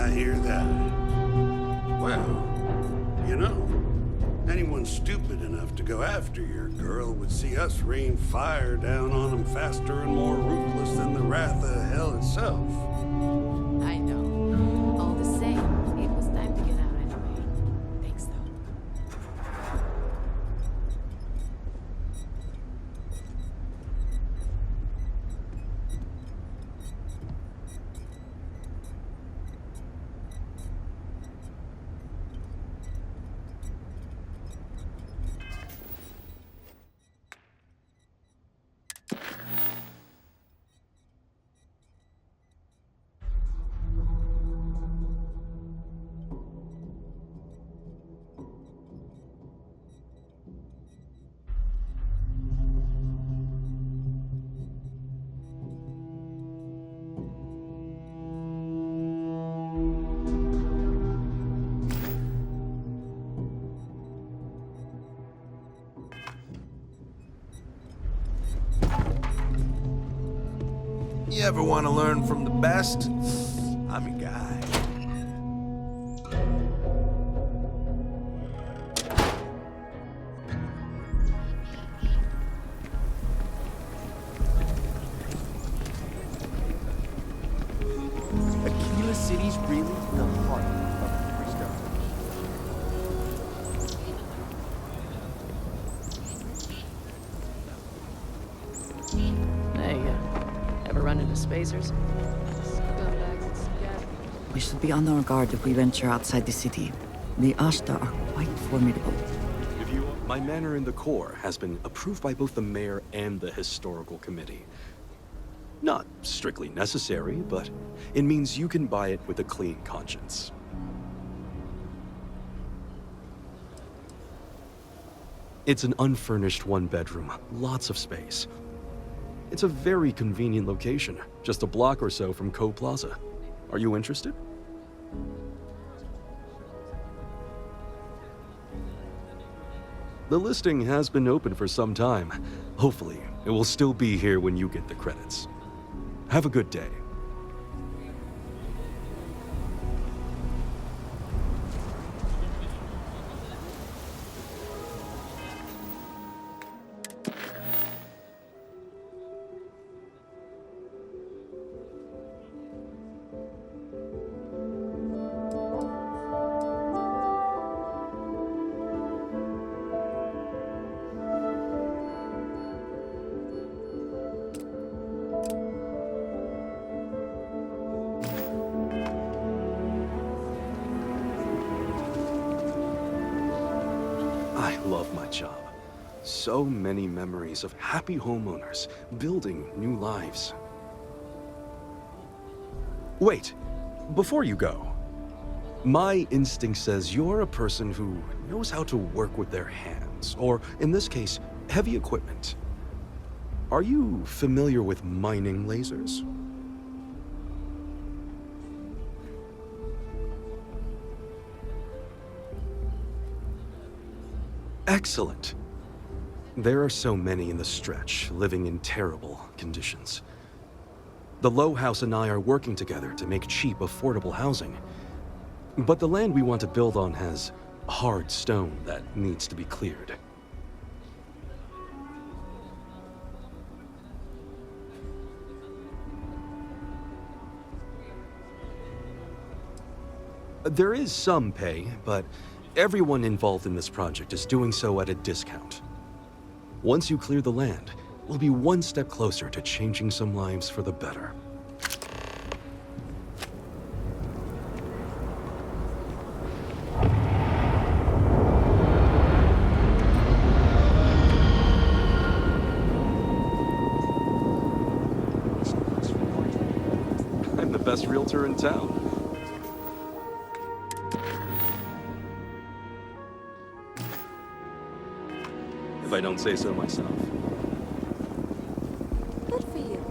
I hear that. Well, you know, anyone stupid enough to go after your girl would see us rain fire down on them faster and more ruthless than the wrath of hell itself. I know. All the same, it was time to get out anyway. Thanks, though. You ever want to learn from the best? I'm your guy. Aquila City's really the heart of Frisco. Hey, ever run into spacers? Scumbags and scat. We should be on our guard if we venture outside the city. The Ashta are quite formidable. My manor in the core has been approved by both the mayor and the historical committee. Not strictly necessary, but it means you can buy it with a clean conscience. It's an unfurnished one-bedroom, lots of space. It's a very convenient location, just a block or so from Co Plaza. Are you interested? The listing has been open for some time. Hopefully, it will still be here when you get the credits. Have a good day. I love my job. So many memories of happy homeowners building new lives. Wait, before you go, my instinct says you're a person who knows how to work with their hands, or in this case, heavy equipment. Are you familiar with mining lasers? Excellent. There are so many in the stretch, living in terrible conditions. The Low House and I are working together to make cheap, affordable housing. But the land we want to build on has hard stone that needs to be cleared. There is some pay, but everyone involved in this project is doing so at a discount. Once you clear the land, we'll be one step closer to changing some lives for the better. I'm the best realtor in town. If I don't say so myself. Good for you.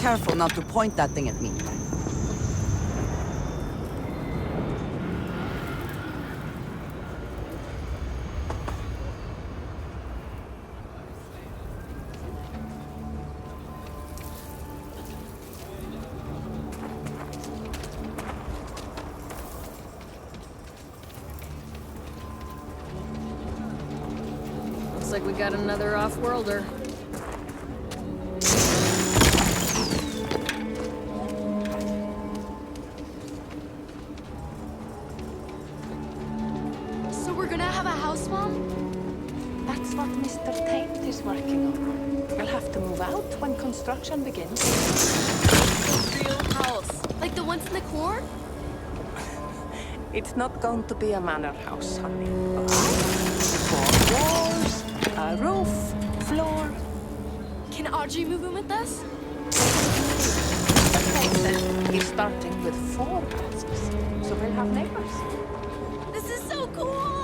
careful not to point that thing at me. Looks like we got another off-worlder. So we're gonna have a house, Mom? That's what Mr. Tate is working on. You'll have to move out when construction begins. Real house. Like the ones in the core? It's not going to be a manor house, honey. Four walls, a roof, floor. Can Audrey move in with us? Tate is starting with 4 houses, so we'll have neighbors. This is so cool!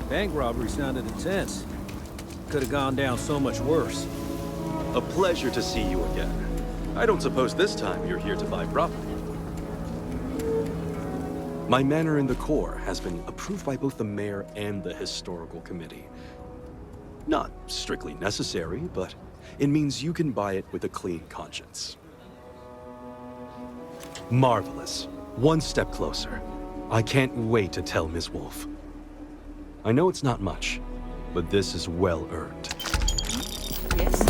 Bank robbery sounded intense. Could have gone down so much worse. A pleasure to see you again. I don't suppose this time you're here to buy property. My manor in the core has been approved by both the mayor and the historical committee. Not strictly necessary, but it means you can buy it with a clean conscience. Marvelous. One step closer. I can't wait to tell Miss Wolf. I know it's not much, but this is well earned. Yes?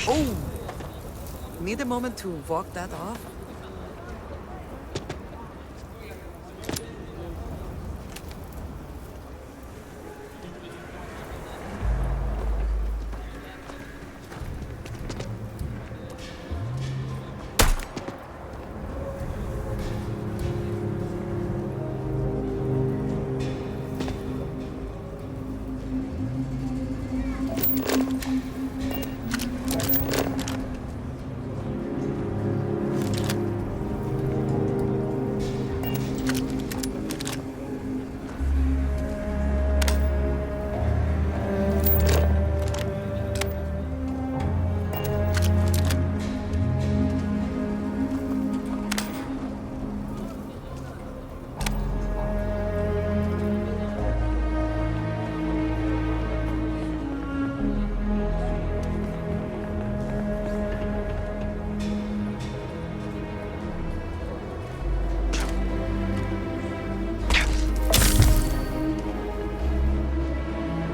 Oh! Need a moment to walk that off?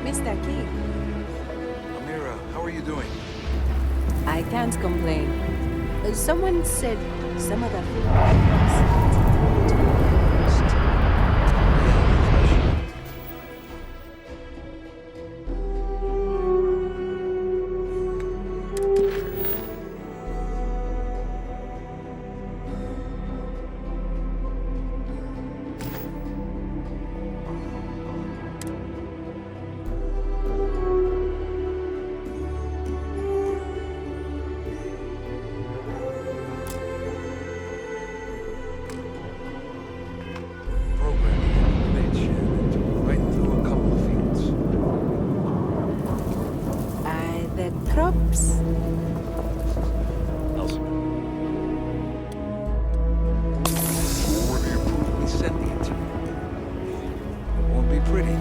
Mr. King. Amira, how are you doing? I can't complain. Someone said some of the Programming glitch and right through a couple of fields. the crops. Order your proof me sentient. Won't be pretty.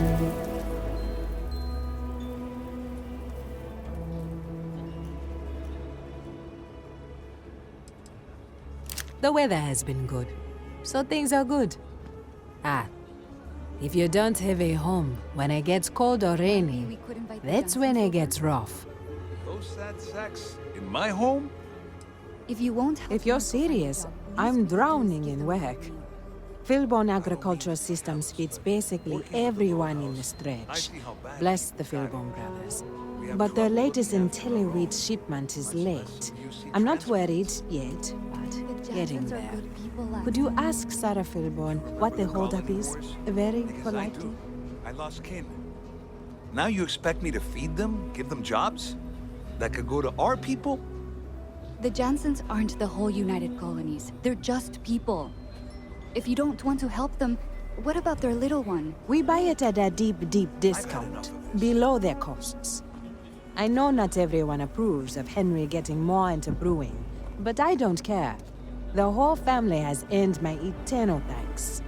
The weather has been good, so things are good. If you don't have a home when it gets cold or rainy, that's when it gets rough. Those sad sacks in my home? If you're serious, I'm drowning in work. Philbone agricultural systems feeds basically everyone in the stretch. Bless the Philbone brothers. But their latest IntelliWheat shipment is late. I'm not worried yet, but getting there. Could you ask Sarah Philbone what the holdup is? Very politely. I lost kin. Now you expect me to feed them? Give them jobs? That could go to our people? The Jansens aren't the whole United Colonies. They're just people. If you don't want to help them, what about their little one? We buy it at a deep, deep discount, below their costs. I know not everyone approves of Henry getting more into brewing, but I don't care. The whole family has earned my eternal thanks.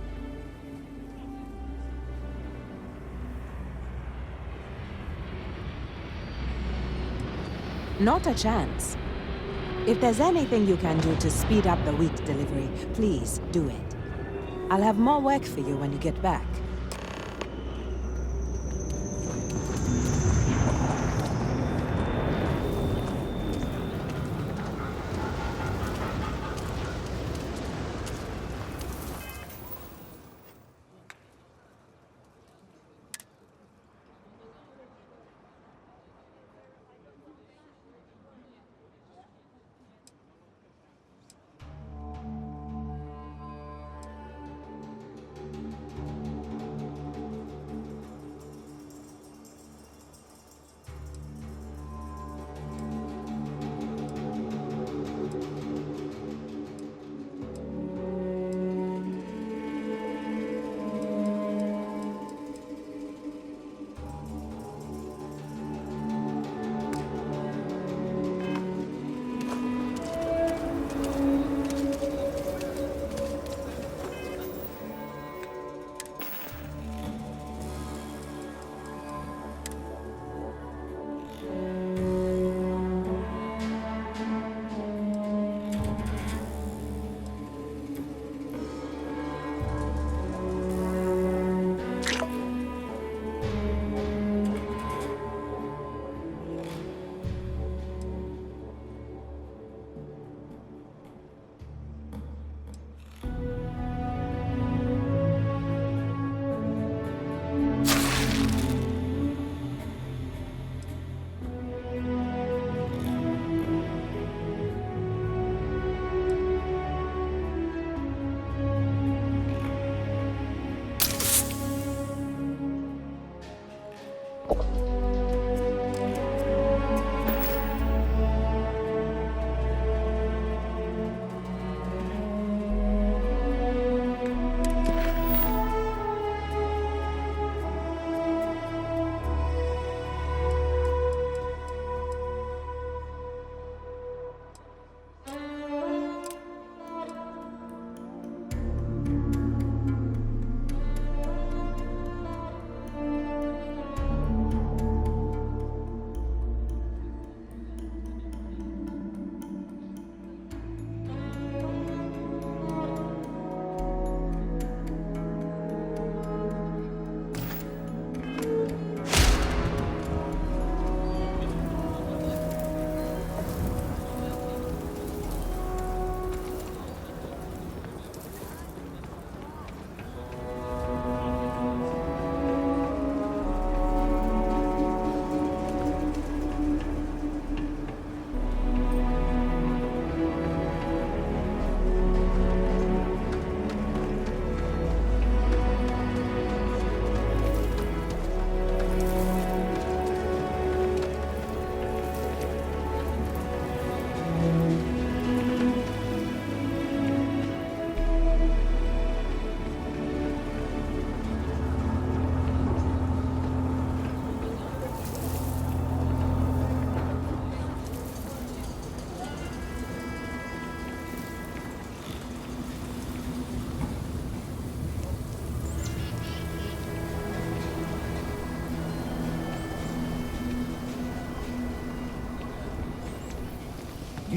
Not a chance. If there's anything you can do to speed up the wheat delivery, please do it. I'll have more work for you when you get back.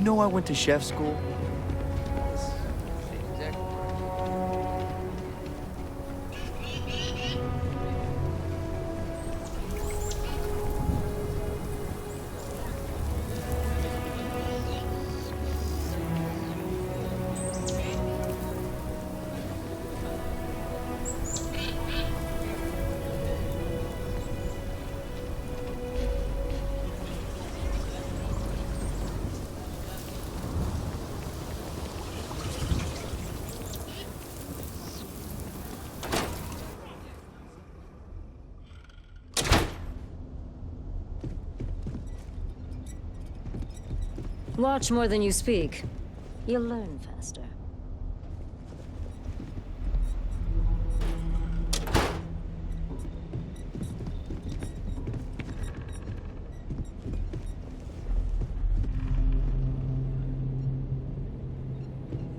know I went to chef school? Watch more than you speak. You'll learn faster.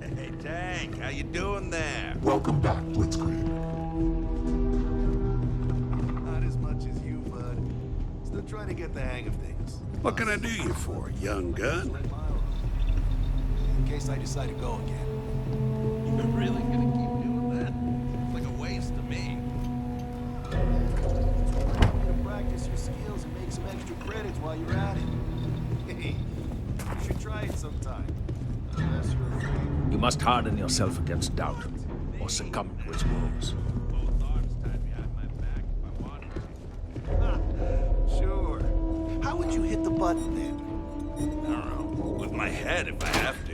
Hey, Tank, how you doing there? Welcome back, Blitzkrieg. Not as much as you, bud. Still trying to get the hang of things. What can I do you for, young gun? In case I decide to go again. You're really gonna keep doing that? It's like a waste to me. You're gonna practice your skills and make some extra credits while you're at it. Hey, you should try it sometime. Unless you're afraid. You must harden yourself against doubt, or succumb to its woes. Both arms tied behind my back if I wanted to. Sure. How would you hit the button then? I don't know. With my head if I have to.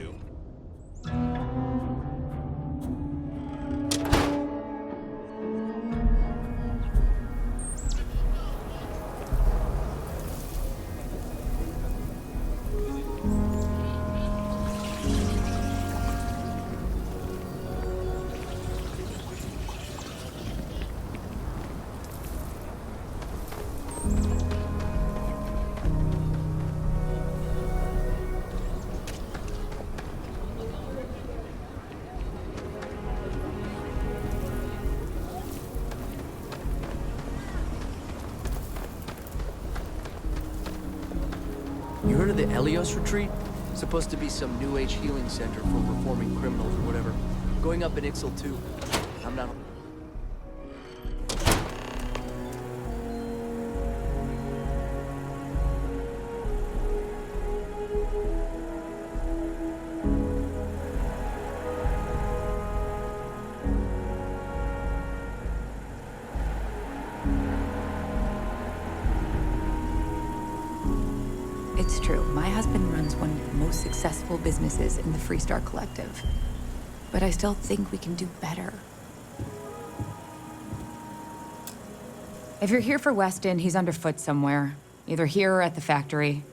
You heard of the Elios retreat? Supposed to be some new age healing center for reforming criminals or whatever. Going up in Ixel too. I'm not... It's true. My husband runs one of the most successful businesses in the Freestar Collective. But I still think we can do better. If you're here for Weston, he's underfoot somewhere. Either here or at the factory.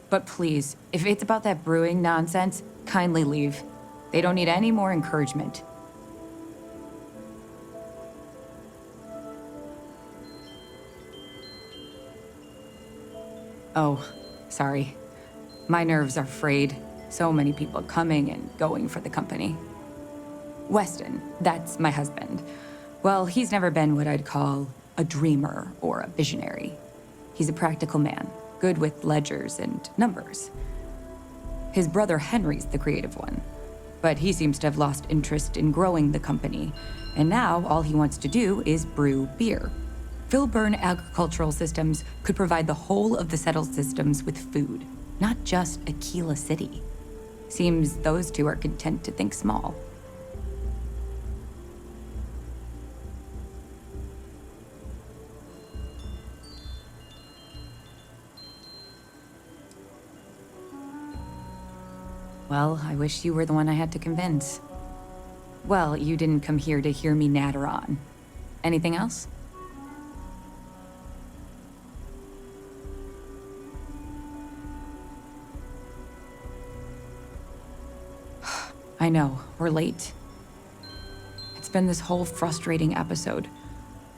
But please, if it's about that brewing nonsense, kindly leave. They don't need any more encouragement. Oh, sorry. My nerves are frayed. So many people coming and going for the company. Weston, that's my husband. Well, he's never been what I'd call a dreamer or a visionary. He's a practical man, good with ledgers and numbers. His brother Henry's the creative one, but he seems to have lost interest in growing the company, and now all he wants to do is brew beer. Filburn Agricultural Systems could provide the whole of the settled systems with food, not just Aquila City. Seems those two are content to think small. Well, I wish you were the one I had to convince. Well, you didn't come here to hear me natter on. Anything else? I know, we're late. It's been this whole frustrating episode.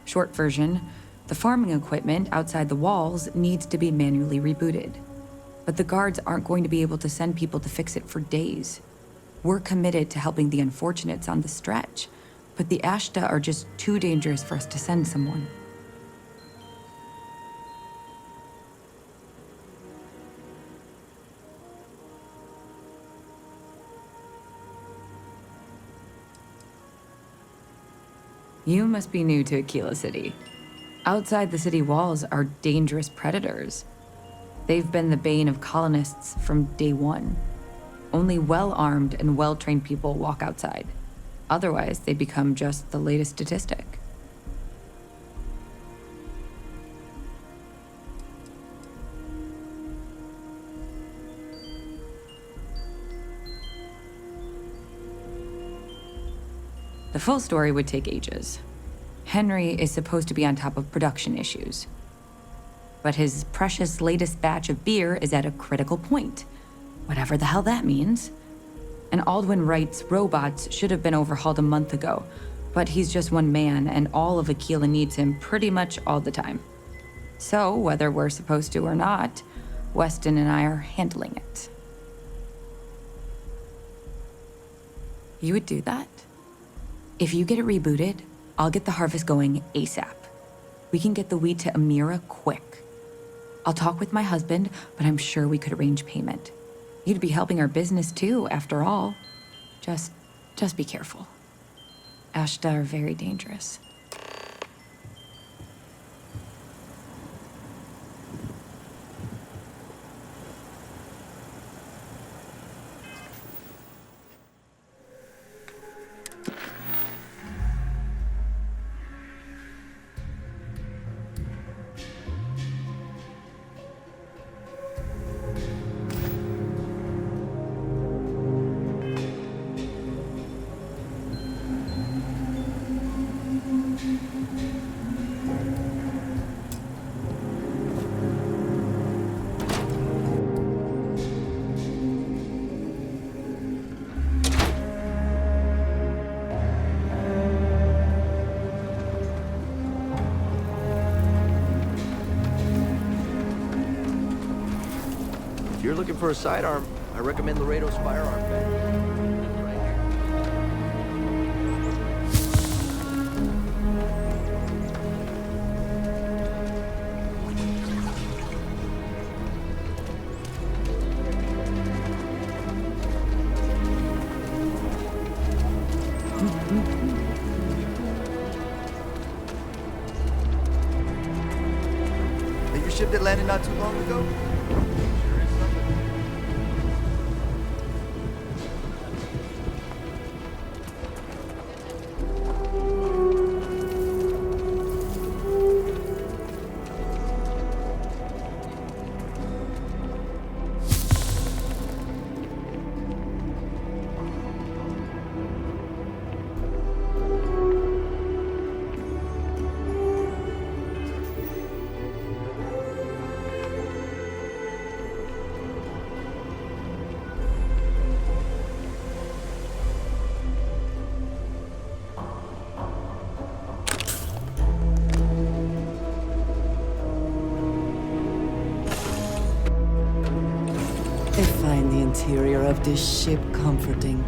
Short version, the farming equipment outside the walls needs to be manually rebooted. But the guards aren't going to be able to send people to fix it for days. We're committed to helping the unfortunates on the stretch, but the Ashta are just too dangerous for us to send someone. You must be new to Aquila City. Outside the city walls are dangerous predators. They've been the bane of colonists from day one. Only well-armed and well-trained people walk outside. Otherwise, they become just the latest statistic. The full story would take ages. Henry is supposed to be on top of production issues. But his precious latest batch of beer is at a critical point. Whatever the hell that means. And Aldwin Wright's robots should have been overhauled a month ago, but he's just one man and all of Aquila needs him pretty much all the time. So, whether we're supposed to or not, Weston and I are handling it. You would do that? If you get it rebooted, I'll get the harvest going ASAP. We can get the wheat to Amira quick. I'll talk with my husband, but I'm sure we could arrange payment. You'd be helping our business too, after all. Just be careful. Ashta are very dangerous. If you're looking for a sidearm, I recommend Laredo's firearm bag. That your ship that landed not too long ago? I find the interior of this ship comforting.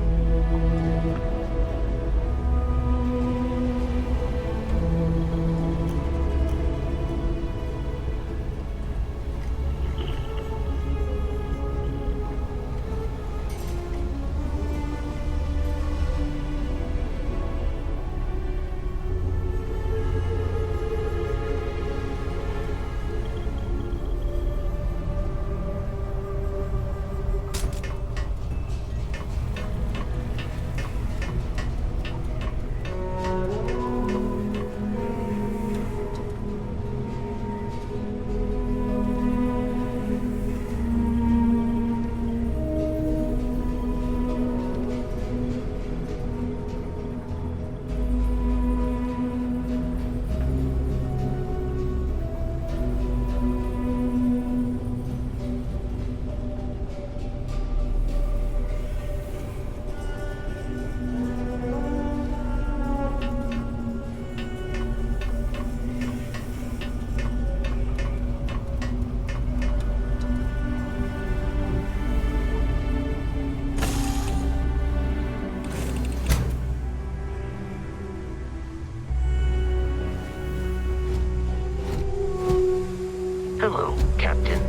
Hello, Captain.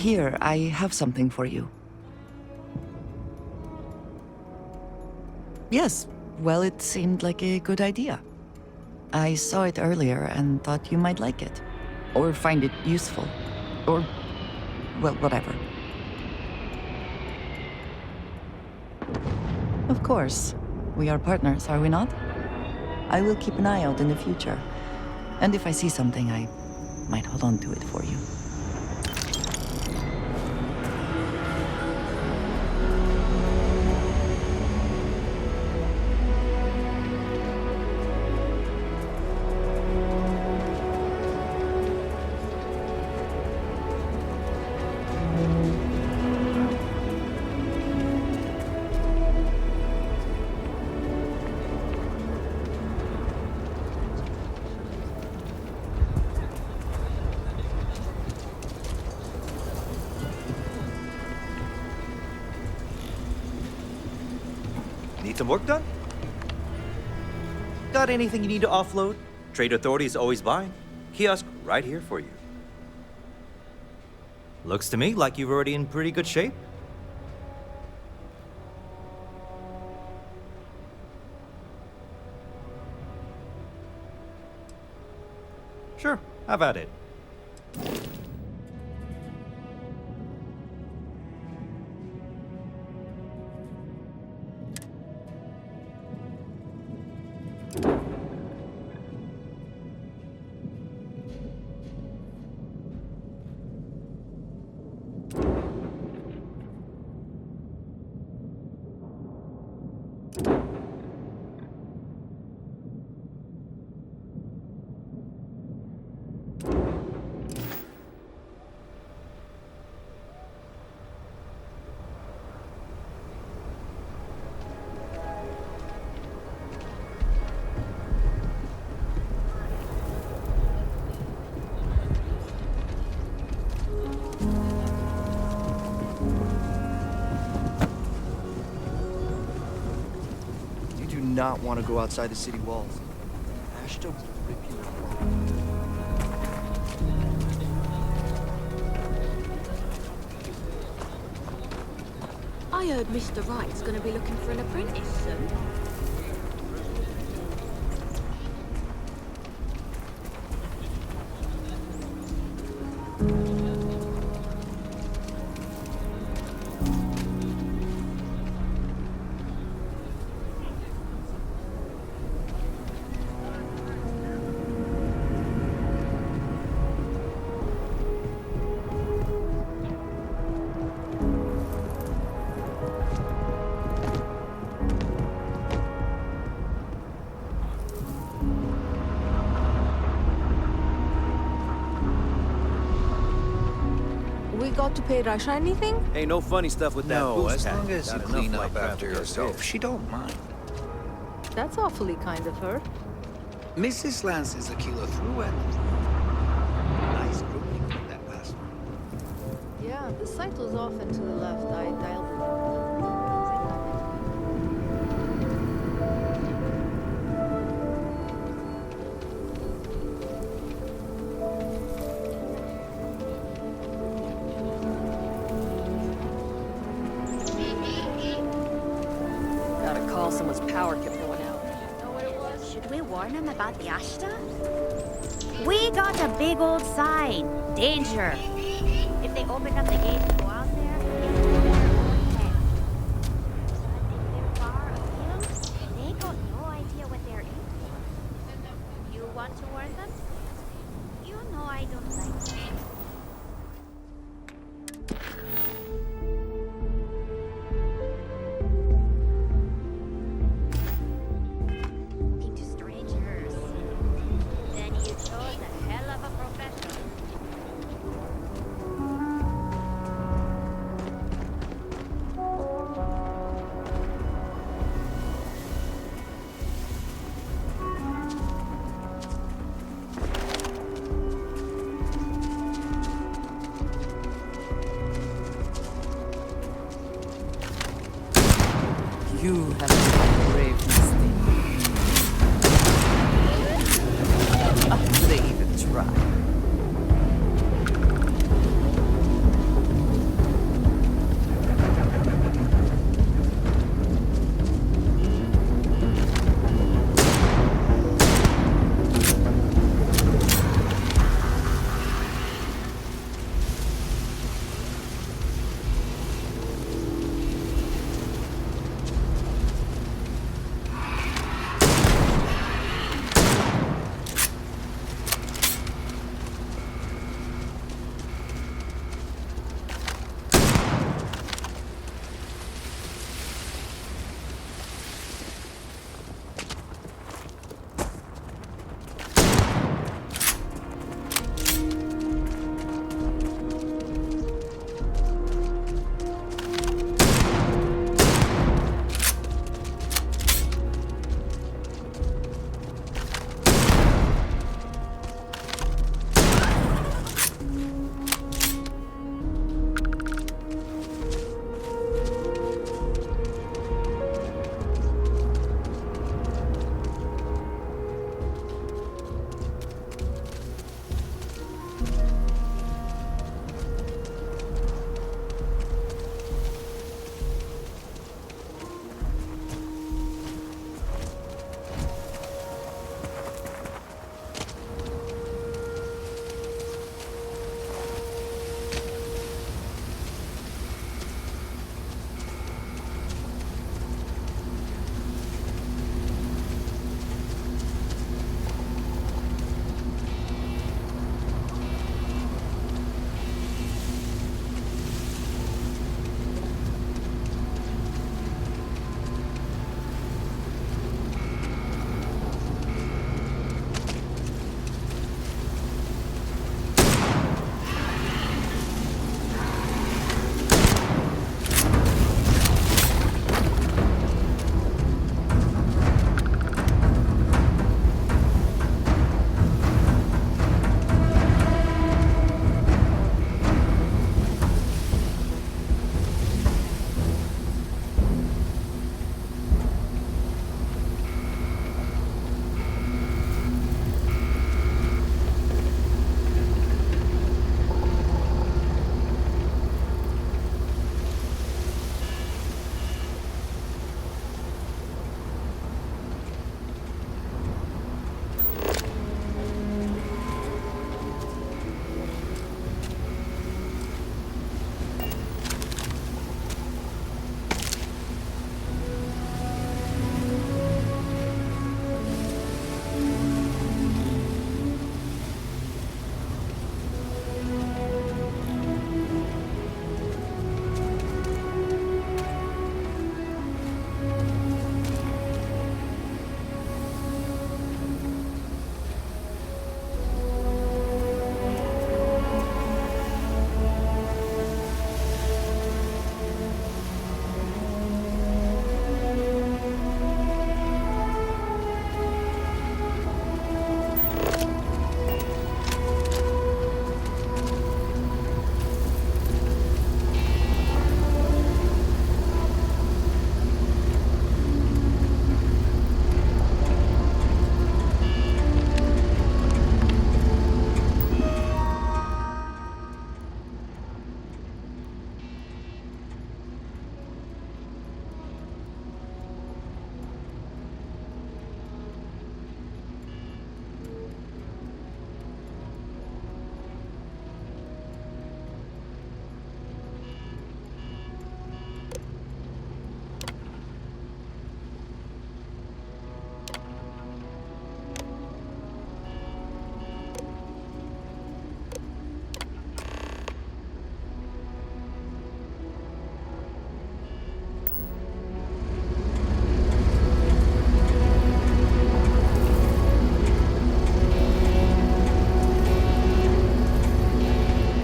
Here, I have something for you. Yes, well, it seemed like a good idea. I saw it earlier and thought you might like it. Or find it useful. Or, well, whatever. Of course. We are partners, are we not? I will keep an eye out in the future. And if I see something, I might hold on to it for you. Need some work done? Got anything you need to offload? Trade Authority is always buying. Kiosk right here for you. Looks to me like you're already in pretty good shape. Sure, have at it. Not want to go outside the city walls. Ashta will rip you apart. I heard Mr. Wright's gonna be looking for an apprentice soon. We got to pay Rasha anything? Hey, no funny stuff with that No, booze as pack. long as you Got clean enough up like after that. yourself, she don't mind. That's awfully kind of her. Mrs. Lance is a killer through and nice grouping with that last one. Yeah, the site was off and to the left. I dialed it. Got a call, someone's power kept going out. Should we warn them about the Ashta? We got a big old sign. Danger. If they open up the gate and go out there, it's their own head. They're far afield. They got no idea what they're in. You want to warn them? You know I don't like them.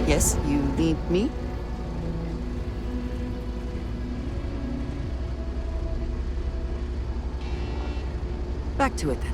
Yes, you need me? Back to it then.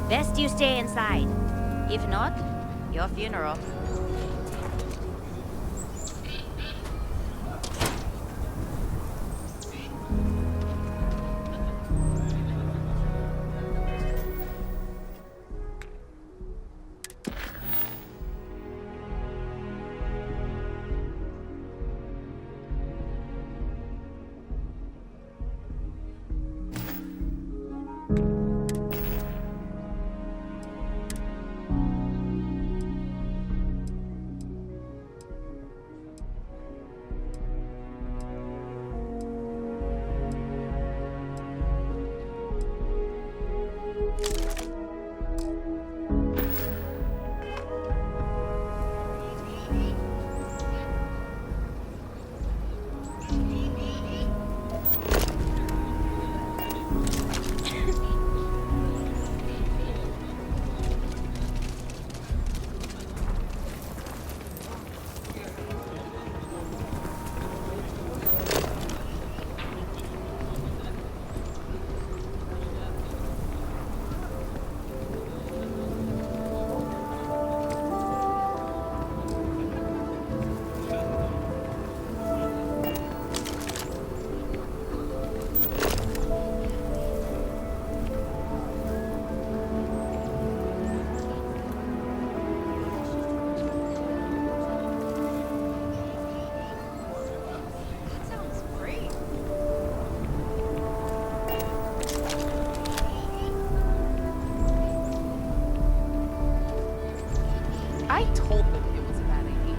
Best you stay inside. If not, your funeral. I told them it was a bad idea.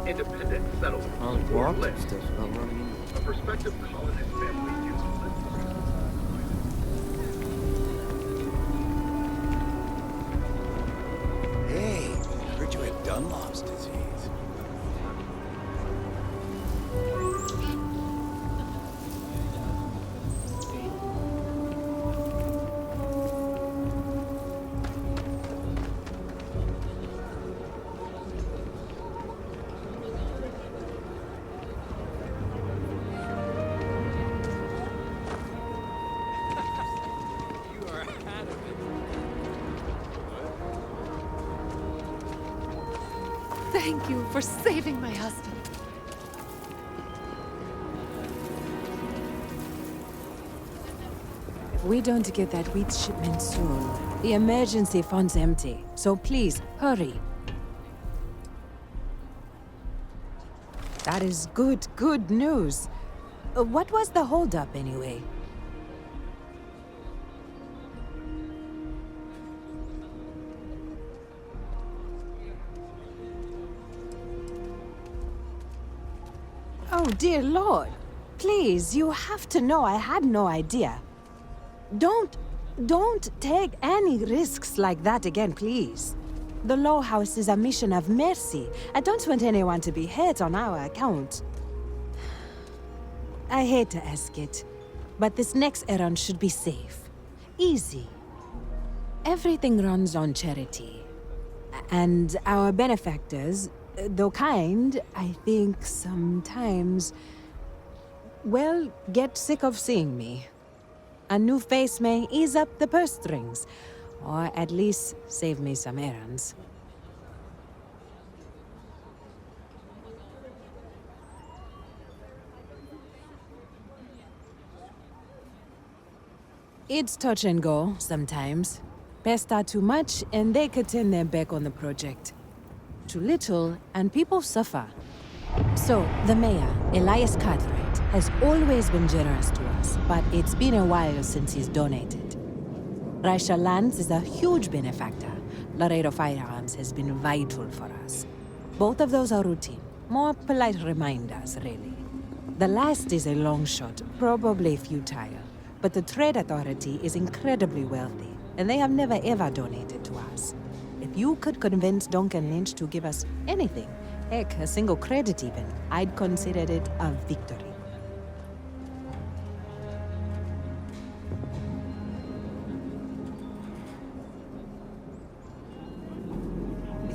Independent settlement. Well, walking stuff about running A prospective colonist family used Hey, heard you had Dunlop's disease. Thank you for saving my husband. If we don't get that wheat shipment soon, the emergency fund's empty. So please, hurry. That is good news. What was the holdup anyway? Oh, dear Lord. Please, you have to know I had no idea. Don't take any risks like that again, please. The Law House is a mission of mercy. I don't want anyone to be hurt on our account. I hate to ask it, but this next errand should be safe. Easy. Everything runs on charity. And our benefactors, though kind, I think sometimes, well, get sick of seeing me. A new face may ease up the purse strings, or at least save me some errands. It's touch and go sometimes. Pester too much, and they could turn their back on the project. Too little, and people suffer. So, the mayor, Elias Cartwright, has always been generous to us, but it's been a while since he's donated. Raisha Lands is a huge benefactor. Laredo Firearms has been vital for us. Both of those are routine, more polite reminders, really. The last is a long shot, probably futile. But the Trade Authority is incredibly wealthy, and they have never ever donated to us. If you could convince Duncan Lynch to give us anything, heck, a single credit even, I'd consider it a victory.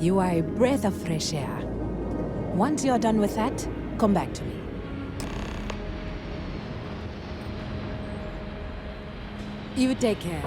You are a breath of fresh air. Once you're done with that, come back to me. You take care.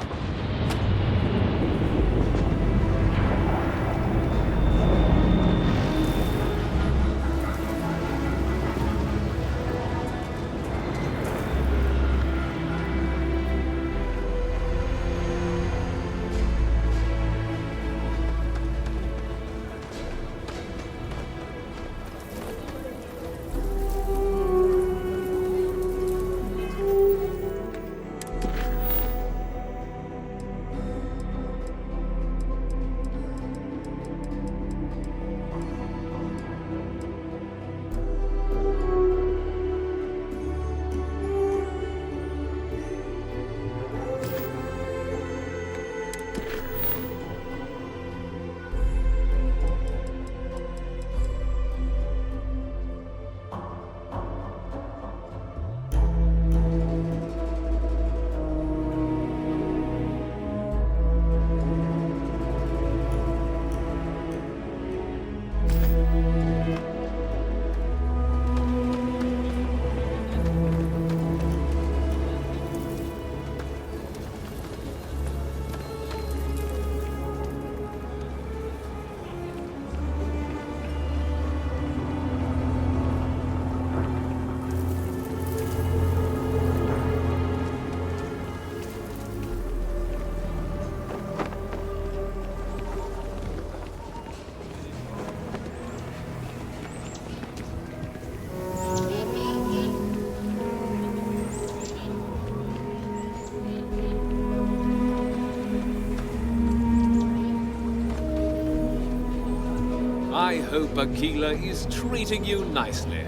I hope Aquila is treating you nicely.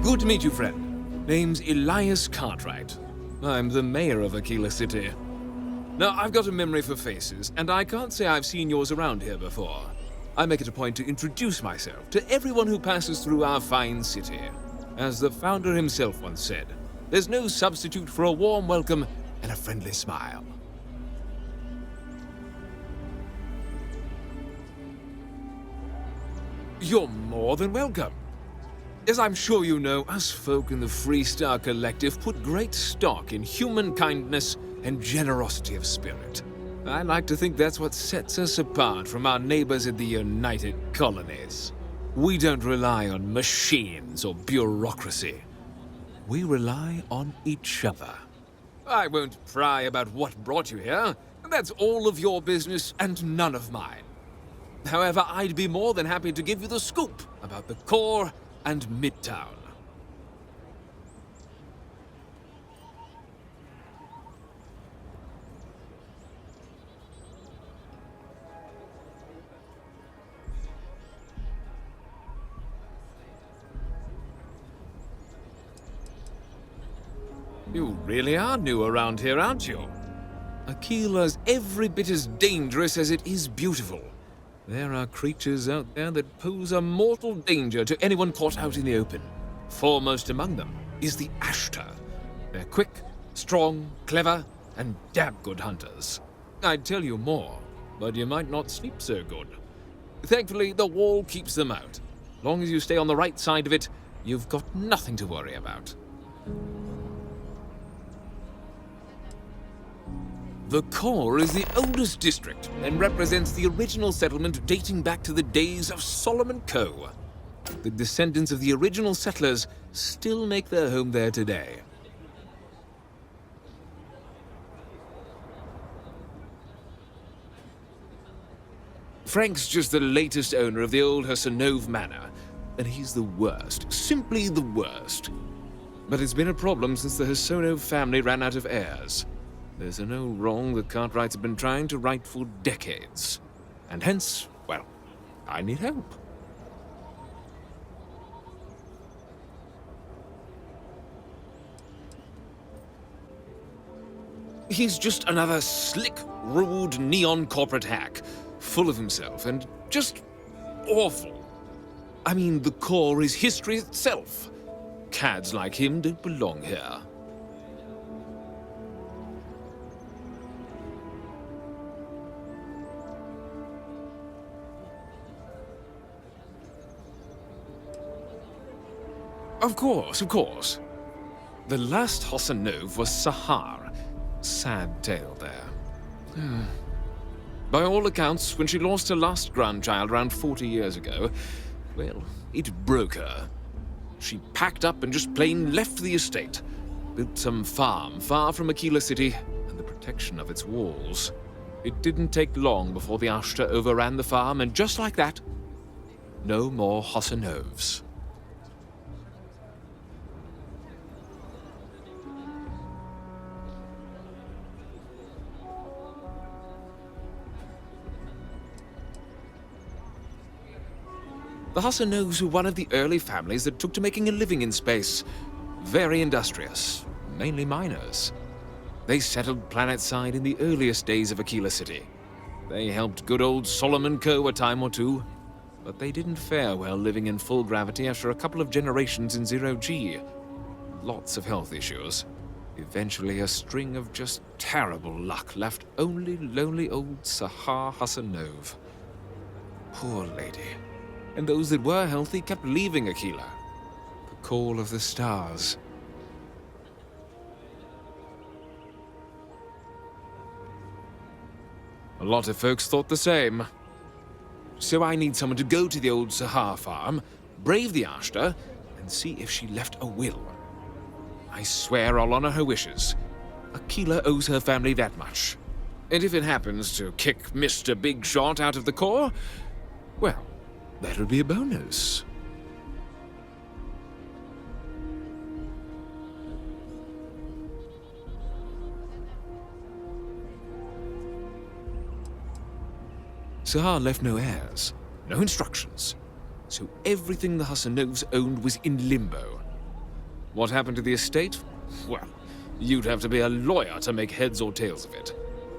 Good to meet you, friend. Name's Elias Cartwright. I'm the mayor of Aquila City. Now, I've got a memory for faces, and I can't say I've seen yours around here before. I make it a point to introduce myself to everyone who passes through our fine city. As the founder himself once said, there's no substitute for a warm welcome and a friendly smile. You're more than welcome. As I'm sure you know, us folk in the Freestar Collective put great stock in human kindness and generosity of spirit. I like to think that's what sets us apart from our neighbors at the United Colonies. We don't rely on machines or bureaucracy. We rely on each other. I won't pry about what brought you here. That's all of your business and none of mine. However, I'd be more than happy to give you the scoop about the core and Midtown. You really are new around here, aren't you? Aquila's every bit as dangerous as it is beautiful. There are creatures out there that pose a mortal danger to anyone caught out in the open. Foremost among them is the Ashtar. They're quick, strong, clever, and damn good hunters. I'd tell you more, but you might not sleep so good. Thankfully, the wall keeps them out. Long as you stay on the right side of it, you've got nothing to worry about. The core is the oldest district and represents the original settlement dating back to the days of Solomon Coe. The descendants of the original settlers still make their home there today. Frank's just the latest owner of the old Hassanov Manor, and he's the worst, simply the worst. But it's been a problem since the Hassanov family ran out of heirs. There's an old wrong the Cartwrights have been trying to right for decades. And hence, well, I need help. He's just another slick, rude, neon corporate hack, full of himself and just awful. I mean, the core is history itself. Cads like him don't belong here. Of course. The last Hassanov was Sahar. Sad tale there. By all accounts, when she lost her last grandchild around 40 years ago, well, it broke her. She packed up and just plain left the estate, built some farm far from Aquila City and the protection of its walls. It didn't take long before the Ashtar overran the farm, and just like that, no more Hassanovs. The Hassanovs were one of the early families that took to making a living in space. Very industrious, mainly miners. They settled planetside in the earliest days of Aquila City. They helped good old Solomon Coe a time or two, but they didn't fare well living in full gravity after a couple of generations in zero-G. Lots of health issues. Eventually, a string of just terrible luck left only lonely old Sahar Hassanov. Poor lady. And those that were healthy kept leaving Aquila. The call of the stars. A lot of folks thought the same. So I need someone to go to the old Sahar farm, brave the Ashtar, and see if she left a will. I swear I'll honor her wishes. Aquila owes her family that much. And if it happens to kick Mr. Big Shot out of the core, well, that'll be a bonus. Sahar left no heirs, no instructions, so everything the Hassanovs owned was in limbo. What happened to the estate? Well, you'd have to be a lawyer to make heads or tails of it.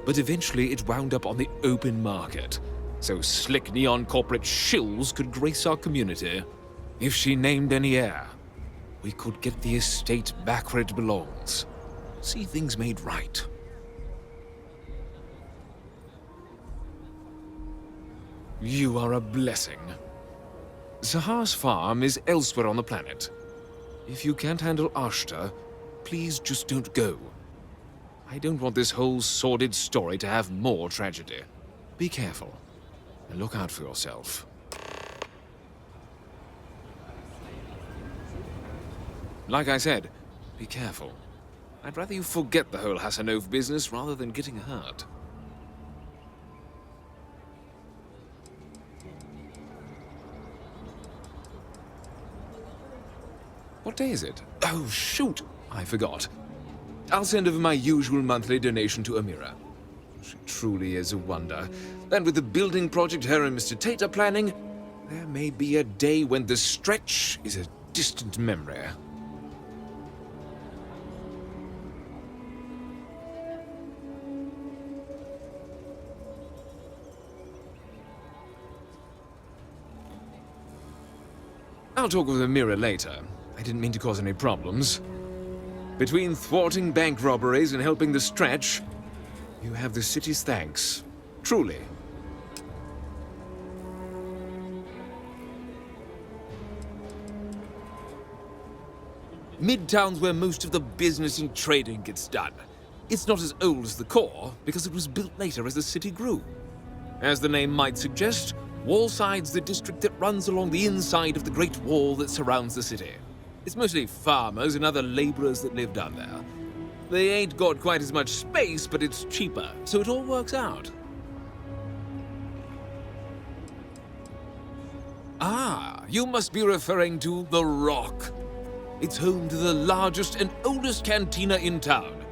But eventually it wound up on the open market, so slick neon corporate shills could grace our community. If she named any heir, we could get the estate back where it belongs. See things made right. You are a blessing. Sahar's farm is elsewhere on the planet. If you can't handle Ashtar, please just don't go. I don't want this whole sordid story to have more tragedy. Be careful, and look out for yourself. Like I said, be careful. I'd rather you forget the whole Hassanov business rather than getting hurt. What day is it? Oh, shoot! I forgot. I'll send over my usual monthly donation to Amira. She truly is a wonder. And with the building project her and Mr. Tate are planning, there may be a day when the stretch is a distant memory. I'll talk with Amira later. I didn't mean to cause any problems. Between thwarting bank robberies and helping the Stretch, you have the city's thanks. Truly. Midtown's where most of the business and trading gets done. It's not as old as the core, because it was built later as the city grew. As the name might suggest, Wallside's the district that runs along the inside of the Great Wall that surrounds the city. It's mostly farmers and other laborers that live down there. They ain't got quite as much space, but it's cheaper, so it all works out. Ah, you must be referring to The Rock. It's home to the largest and oldest cantina in town.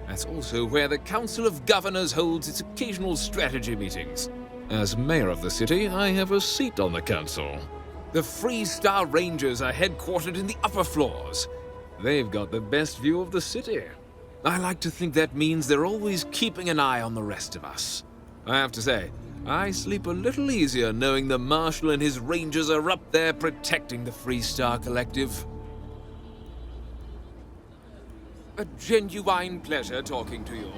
That's also where the Council of Governors holds its occasional strategy meetings. As mayor of the city, I have a seat on the council. The Freestar Rangers are headquartered in the upper floors. They've got the best view of the city. I like to think that means they're always keeping an eye on the rest of us. I have to say, I sleep a little easier knowing the Marshal and his Rangers are up there protecting the Freestar Collective. A genuine pleasure talking to you.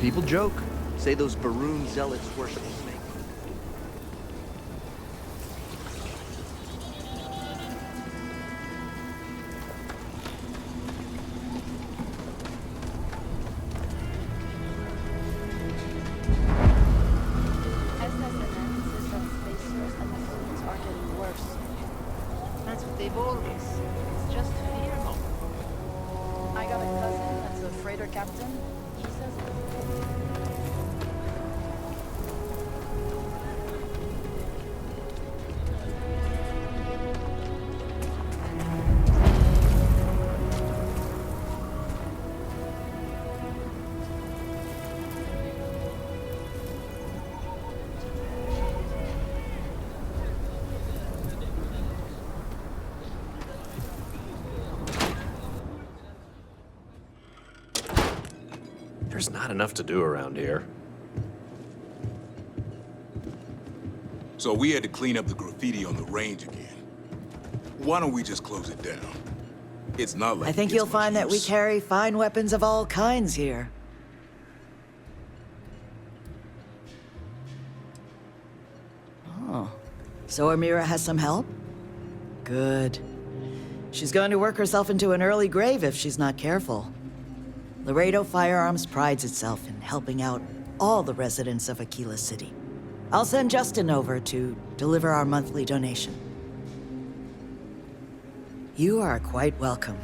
People joke. Say those Baroon zealots worship a snake. That's what they've always. It's just fear. I got a cousin that's a freighter captain. He says There's not enough to do around here. So we had to clean up the graffiti on the range again. Why don't we just close it down? It's not like I think you'll find that we carry fine weapons of all kinds here. Oh, so Amira has some help? Good. She's going to work herself into an early grave if she's not careful. Laredo Firearms prides itself in helping out all the residents of Aquila City. I'll send Justin over to deliver our monthly donation. You are quite welcome.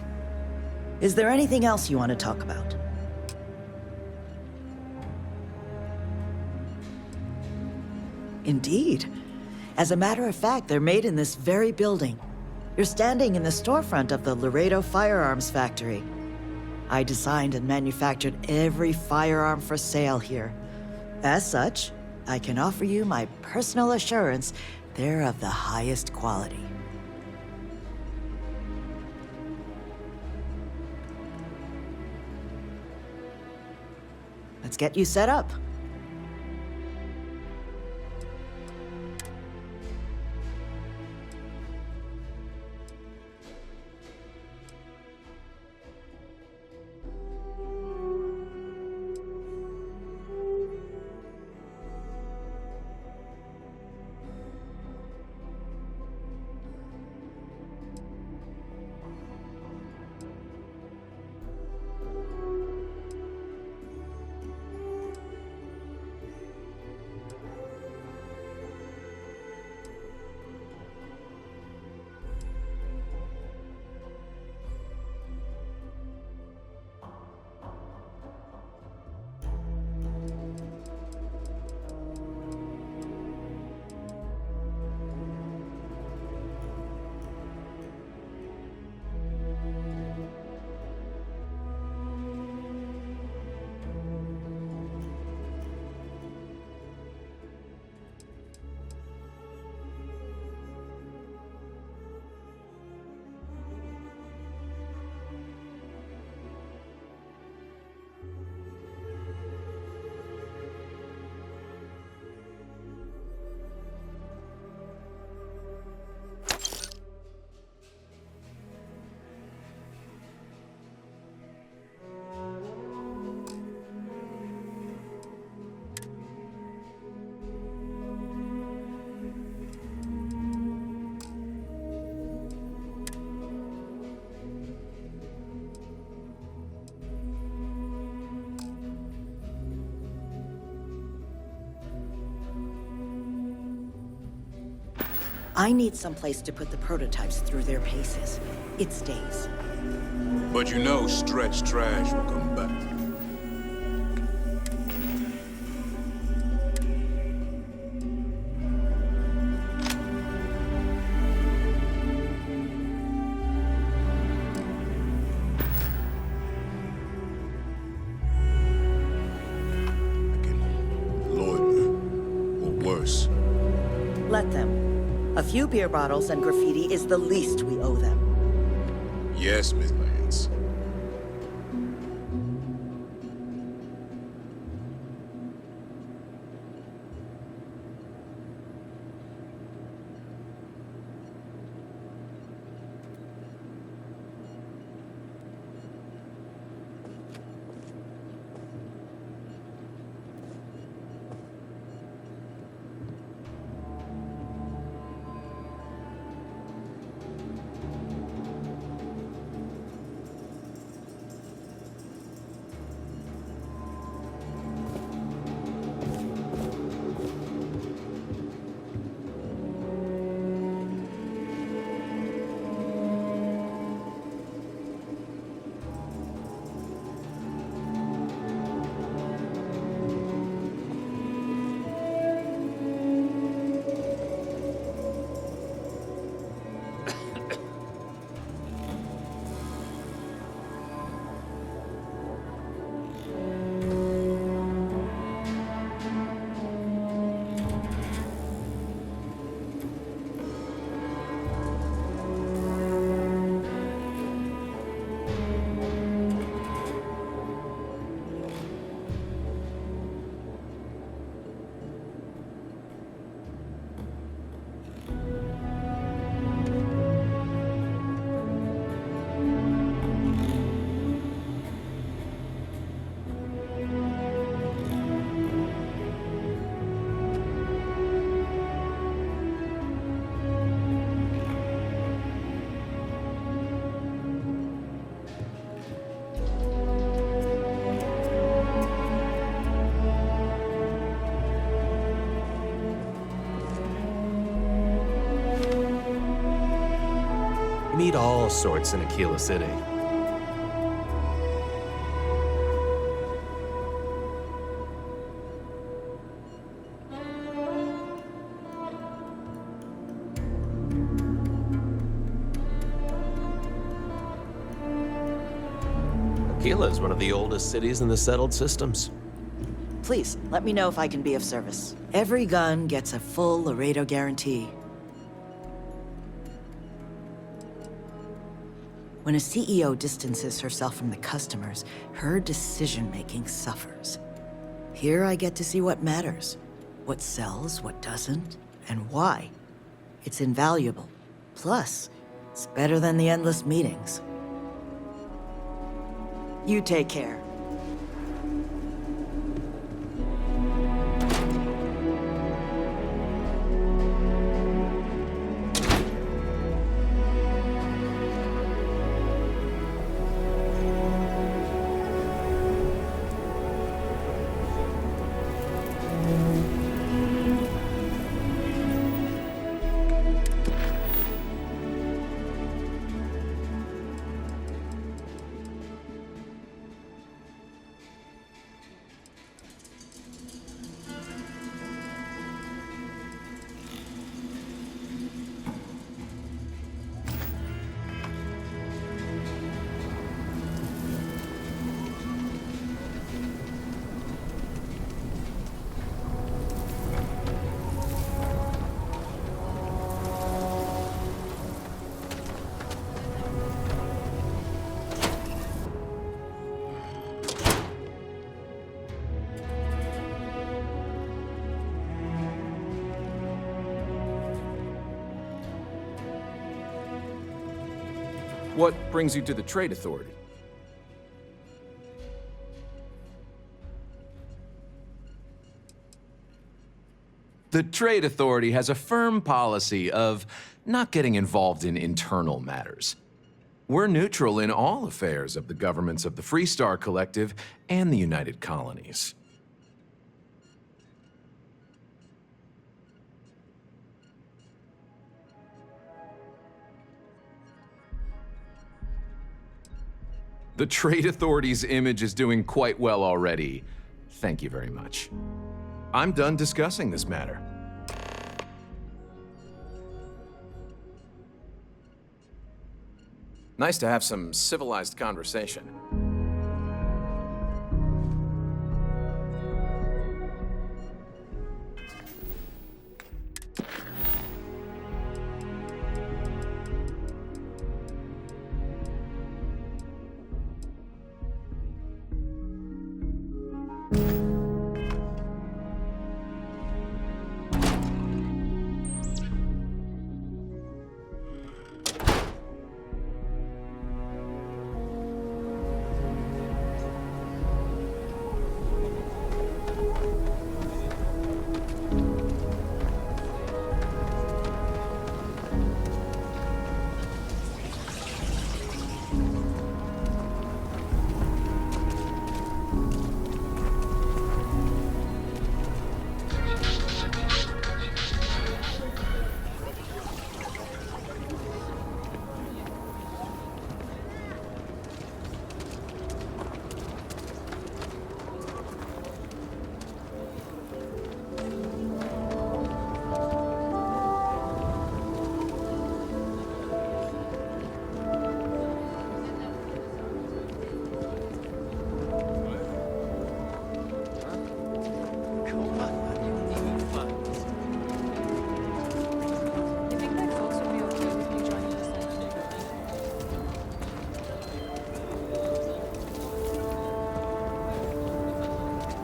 Is there anything else you want to talk about? Indeed. As a matter of fact, they're made in this very building. You're standing in the storefront of the Laredo Firearms factory. I designed and manufactured every firearm for sale here. As such, I can offer you my personal assurance they're of the highest quality. Let's get you set up. I need someplace to put the prototypes through their paces. It stays. But you know stretched trash will come back. Let them. A few beer bottles and graffiti is the least we owe them. Yes, Miss Lance. Meet all sorts in Aquila City. Aquila is one of the oldest cities in the settled systems. Please, let me know if I can be of service. Every gun gets a full Laredo guarantee. When a CEO distances herself from the customers, her decision-making suffers. Here I get to see what matters, what sells, what doesn't, and why. It's invaluable. Plus, it's better than the endless meetings. You take care. What brings you to the Trade Authority? The Trade Authority has a firm policy of not getting involved in internal matters. We're neutral in all affairs of the governments of the Freestar Collective and the United Colonies. The Trade Authority's image is doing quite well already. Thank you very much. I'm done discussing this matter. Nice to have some civilized conversation.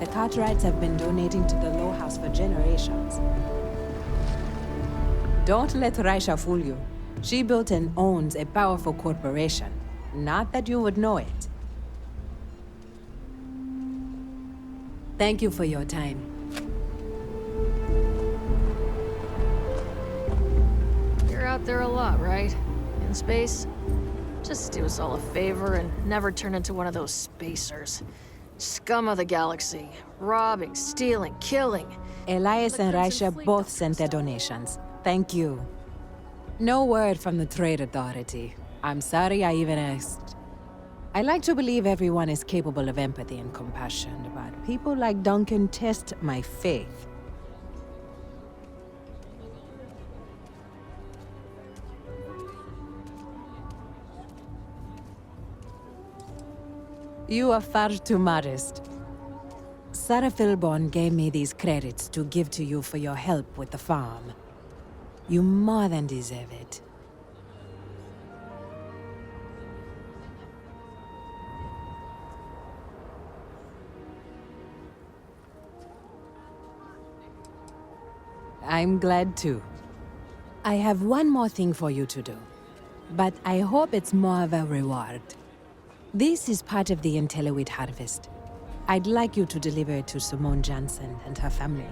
The Cartwrights have been donating to the Low House for generations. Don't let Raisha fool you. She built and owns a powerful corporation. Not that you would know it. Thank you for your time. You're out there a lot, right? In space? Just do us all a favor and never turn into one of those spacers. Scum of the galaxy. Robbing, stealing, killing. Elias and Raisha both sent their donations. Thank you. No word from the Trade Authority. I'm sorry I even asked. I like to believe everyone is capable of empathy and compassion, but people like Duncan test my faith. You are far too modest. Sarah Philborn gave me these credits to give to you for your help with the farm. You more than deserve it. I'm glad too. I have one more thing for you to do, but I hope it's more of a reward. This is part of the Intelliwit harvest. I'd like you to deliver it to Simone Jansen and her family.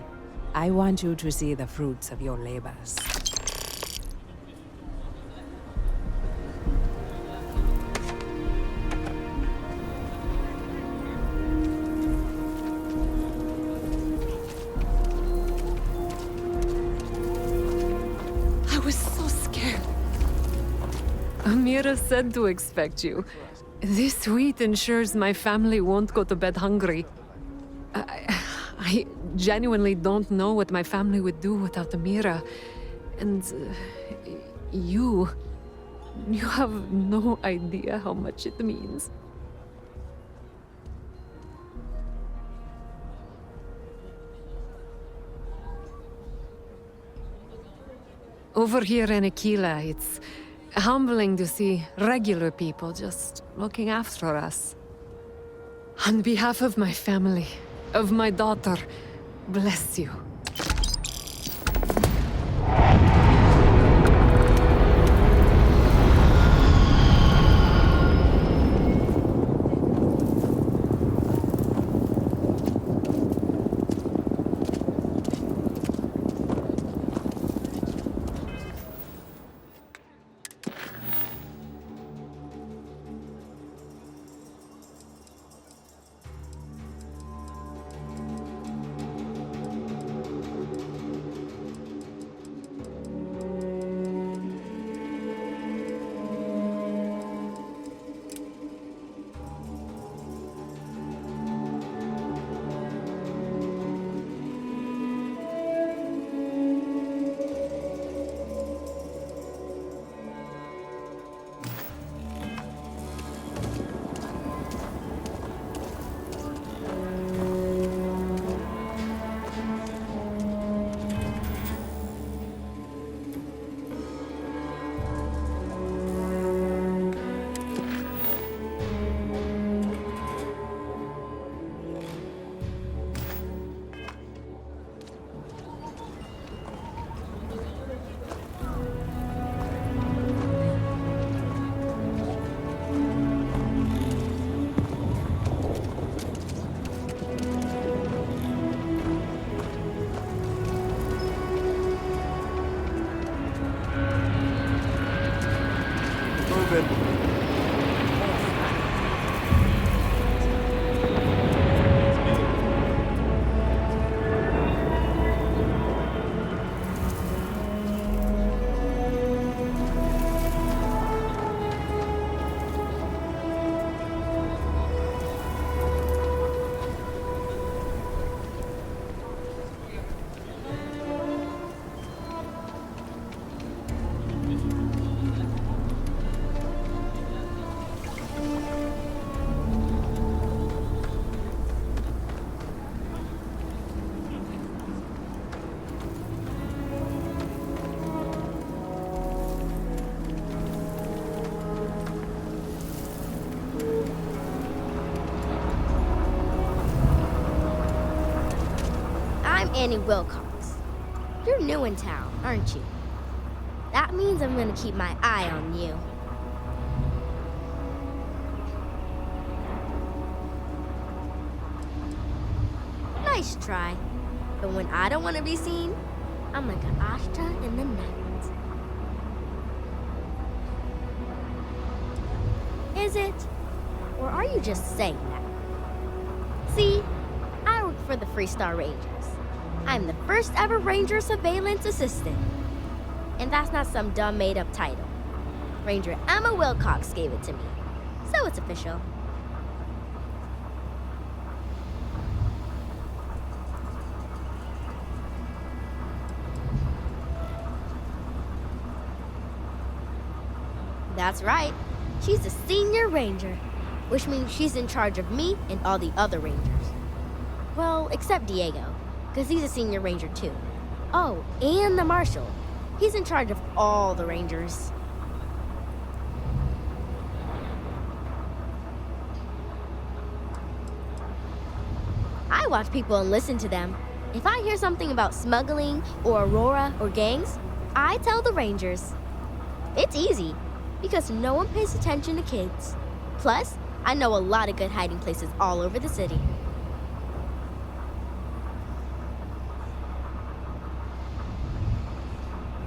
I want you to see the fruits of your labors. I was so scared. Amira said to expect you. This wheat ensures my family won't go to bed hungry. I genuinely don't know what my family would do without Amira. And you have no idea how much it means. Over here in Aquila, it's humbling to see regular people just looking after us. On behalf of my family, of my daughter, bless you. Annie Wilcox. You're new in town, aren't you? That means I'm gonna keep my eye on you. Nice try. But when I don't want to be seen, I'm like an Ashta in the night. Is it? Or are you just saying that? See, I work for the Freestar Rangers. I'm the first ever Ranger Surveillance Assistant. And that's not some dumb made-up title. Ranger Emma Wilcox gave it to me. So it's official. That's right. She's a senior ranger, which means she's in charge of me and all the other rangers. Well, except Diego, because he's a senior ranger too. Oh, and the marshal. He's in charge of all the rangers. I watch people and listen to them. If I hear something about smuggling or Aurora or gangs, I tell the rangers. It's easy, because no one pays attention to kids. Plus, I know a lot of good hiding places all over the city.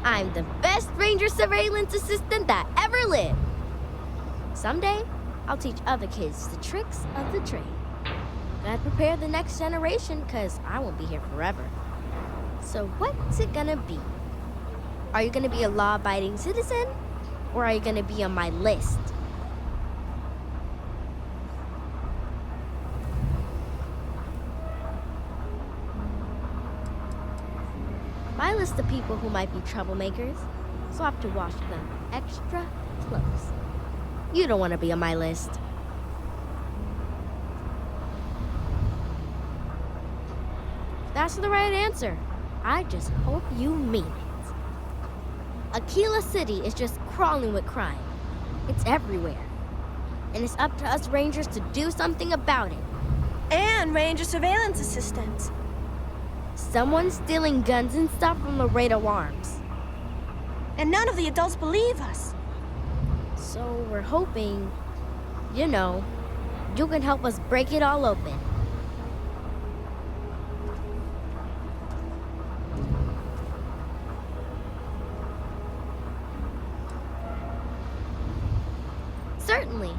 I'm the best Ranger Surveillance Assistant that ever lived. Someday, I'll teach other kids the tricks of the trade. Gotta prepare the next generation, because I won't be here forever. So what's it gonna be? Are you gonna be a law-abiding citizen? Or are you gonna be on my list? My list of people who might be troublemakers, so I have to watch them extra close. You don't want to be on my list. That's the right answer. I just hope you mean it. Aquila City is just crawling with crime. It's everywhere. And it's up to us Rangers to do something about it. And Ranger Surveillance Assistants. Someone's stealing guns and stuff from Laredo Arms. And none of the adults believe us. So we're hoping, you know, you can help us break it all open. Certainly.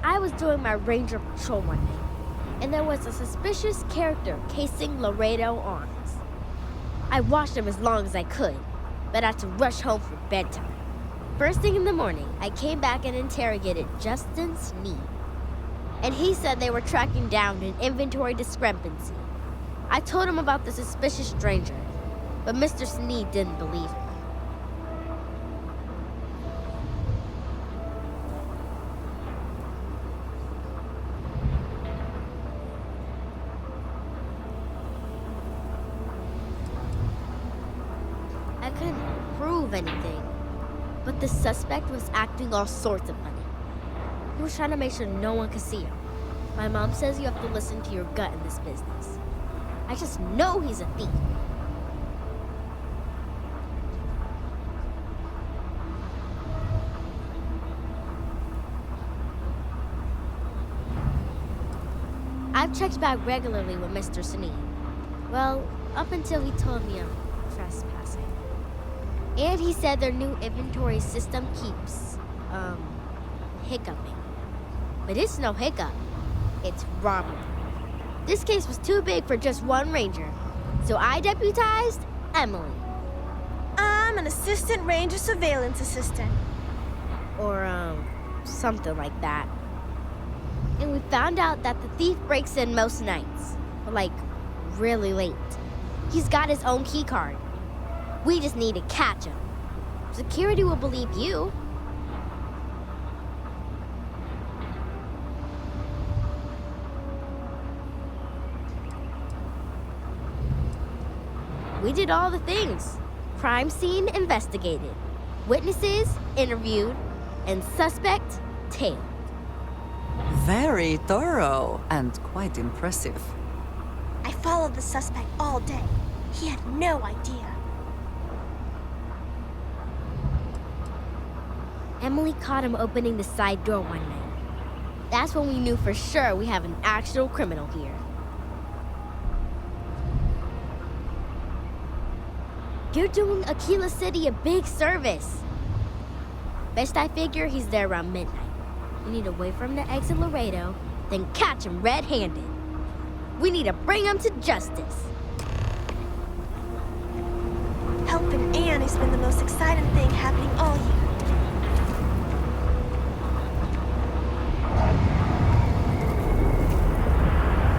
I was doing my ranger patrol one night, and there was a suspicious character casing Laredo Arms. I watched him as long as I could, but I had to rush home for bedtime. First thing in the morning, I came back and interrogated Justin Sneed. And he said they were tracking down an inventory discrepancy. I told him about the suspicious stranger, but Mr. Sneed didn't believe me. I couldn't prove anything, but the suspect was acting all sorts of funny. He was trying to make sure no one could see him. My mom says you have to listen to your gut in this business. I just know he's a thief. I've checked back regularly with Mr. Sneed. Well, up until he told me I'm trespassing. And he said their new inventory system keeps, hiccuping. But it's no hiccup. It's robbery. This case was too big for just one ranger, so I deputized Emily. I'm an assistant ranger surveillance assistant. Or, something like that. And we found out that the thief breaks in most nights, but like, really late. He's got his own key card. We just need to catch him. Security will believe you. We did all the things. Crime scene investigated. Witnesses interviewed. And suspect tailed. Very thorough and quite impressive. I followed the suspect all day. He had no idea. Emily caught him opening the side door one night. That's when we knew for sure we have an actual criminal here. You're doing Aquila City a big service. Best I figure he's there around midnight. We need to wait for him to exit Laredo, then catch him red-handed. We need to bring him to justice. Helping Anne has been the most exciting thing happening all year.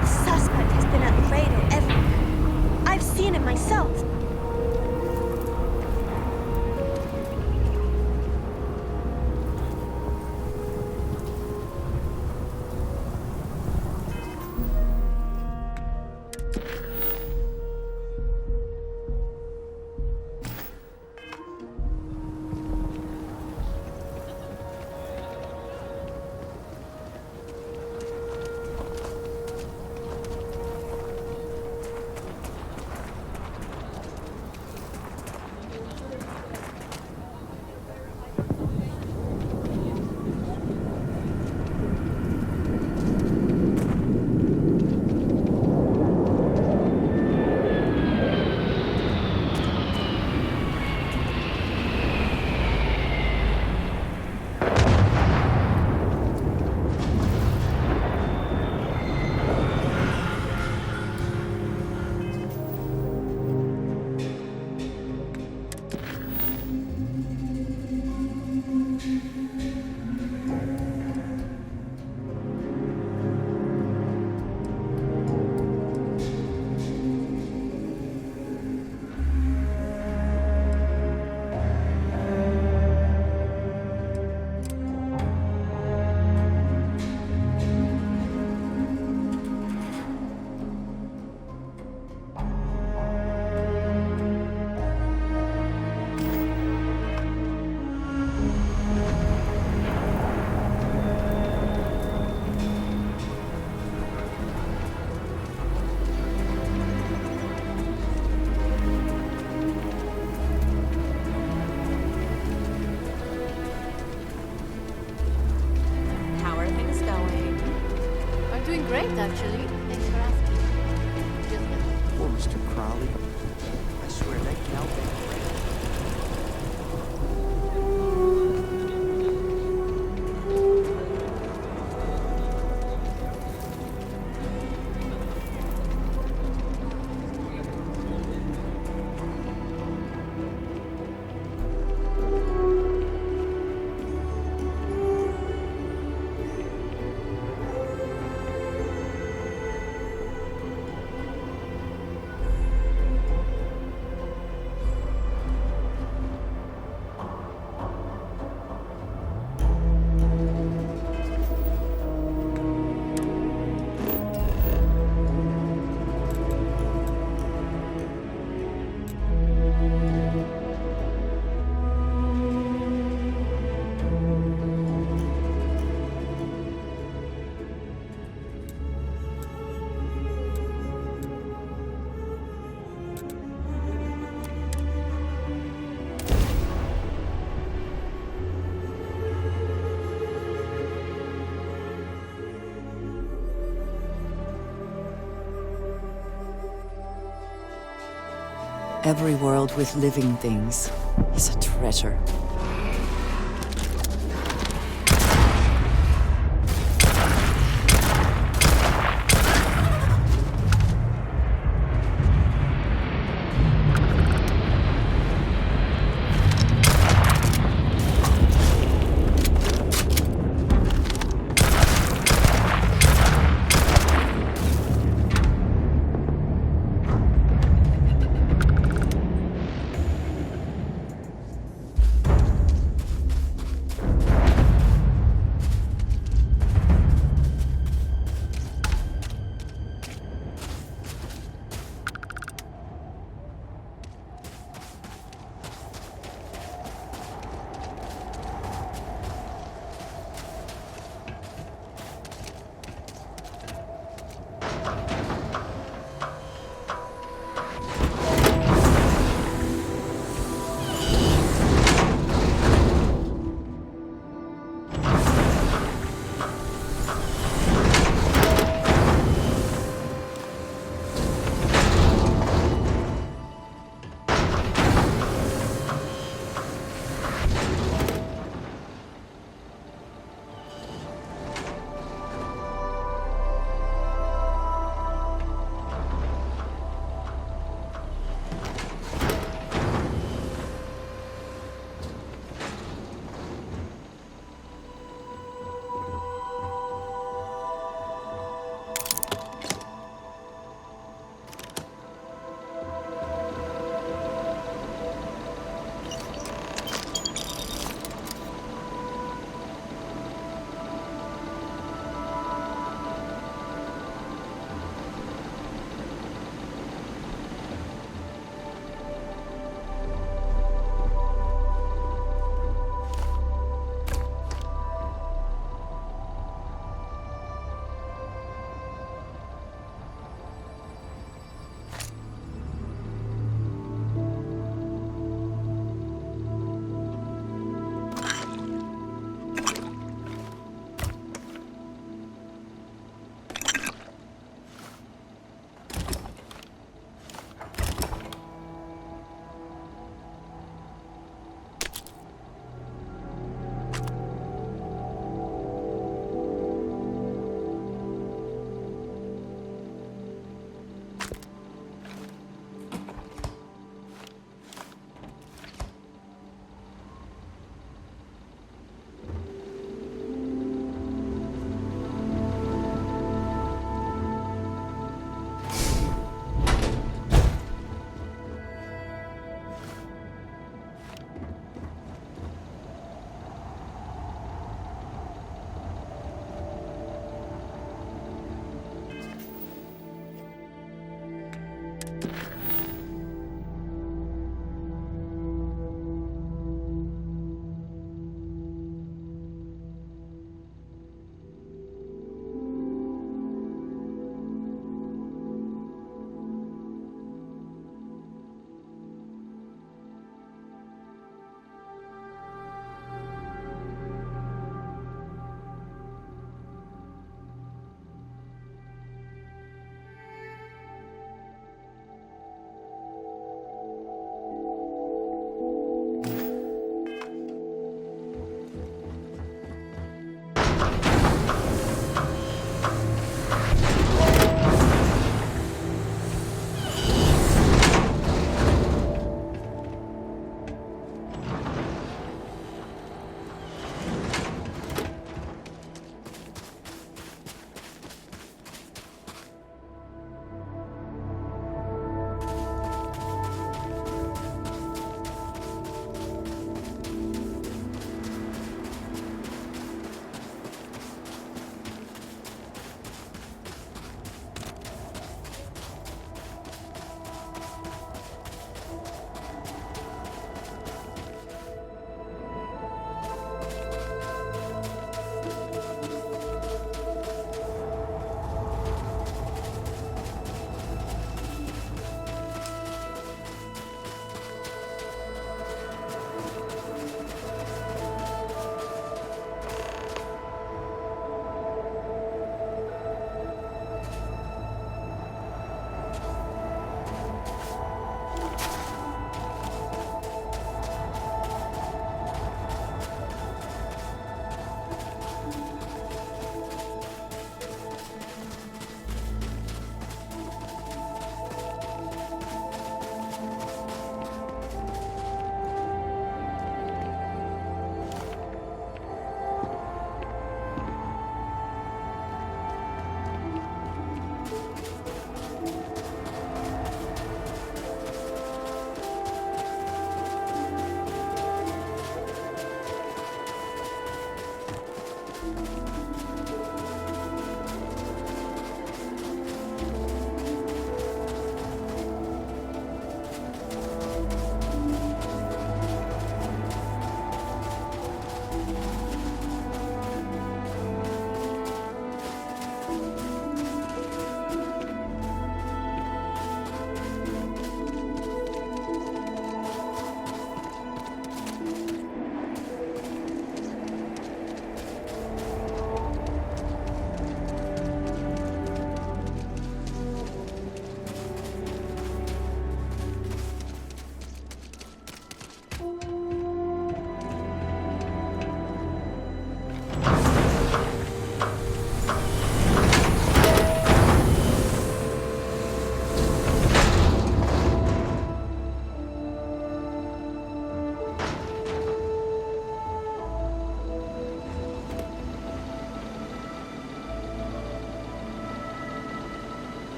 The suspect has been at Laredo everywhere. I've seen it myself. Great, actually. Thanks for asking. Poor Mr. Crowley. I swear that cow. Every world with living things is a treasure.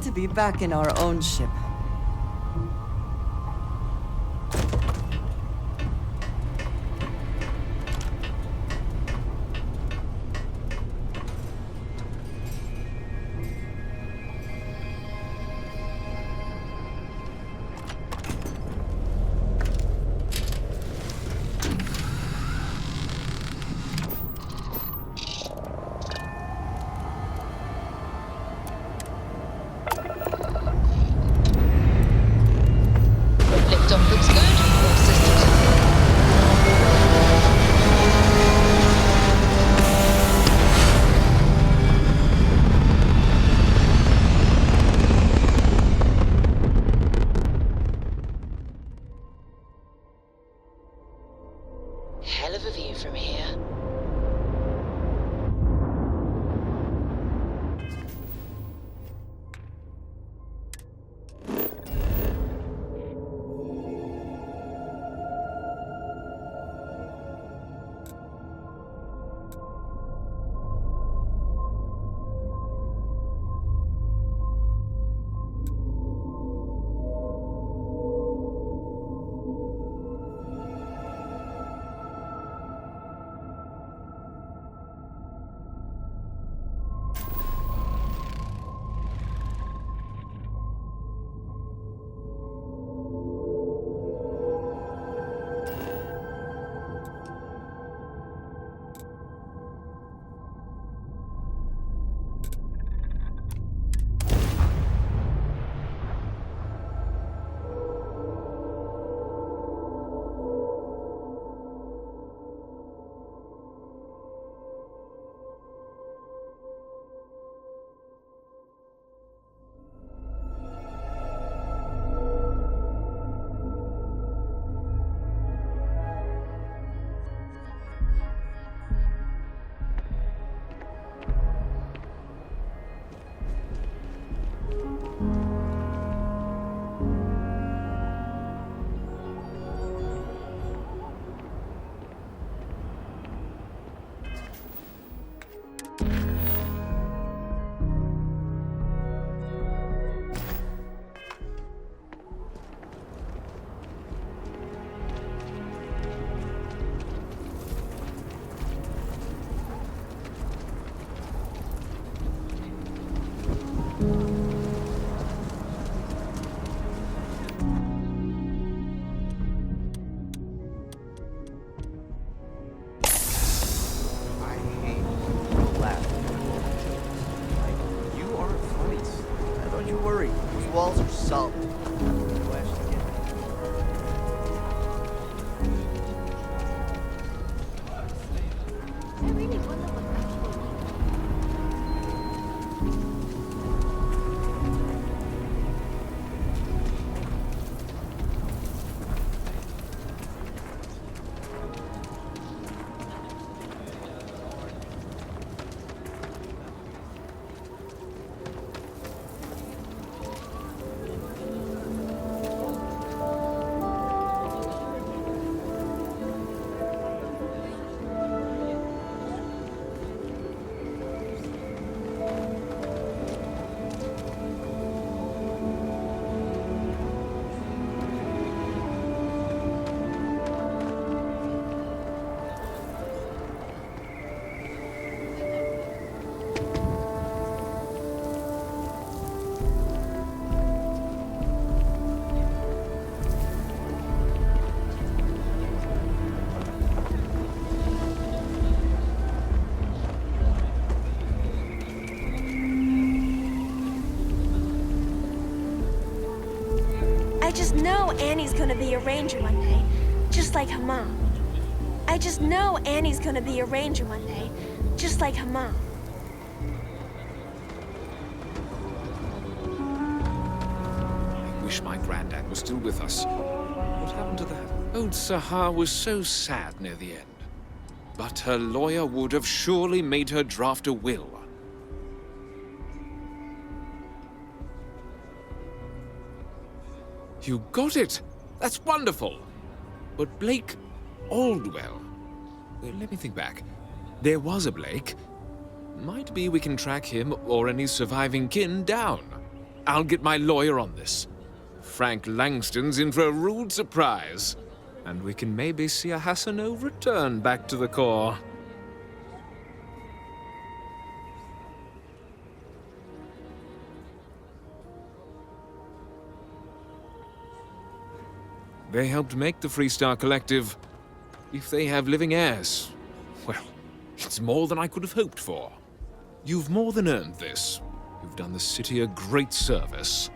To be back in our own ship. walls are solid. No ash to get. I really wonder what actually I just know Annie's gonna be a ranger one day, just like her mom. I just know Annie's gonna be a ranger one day, just like her mom. I wish my granddad was still with us. What happened to that? Old Sahar was so sad near the end. But her lawyer would have surely made her draft a will. You got it! That's wonderful! But Blake Aldwell... Let me think back. There was a Blake. Might be we can track him or any surviving kin down. I'll get my lawyer on this. Frank Langston's in for a rude surprise. And we can maybe see a Hassanov return back to the core. They helped make the Freestar Collective. If they have living heirs, well, it's more than I could have hoped for. You've more than earned this. You've done the city a great service.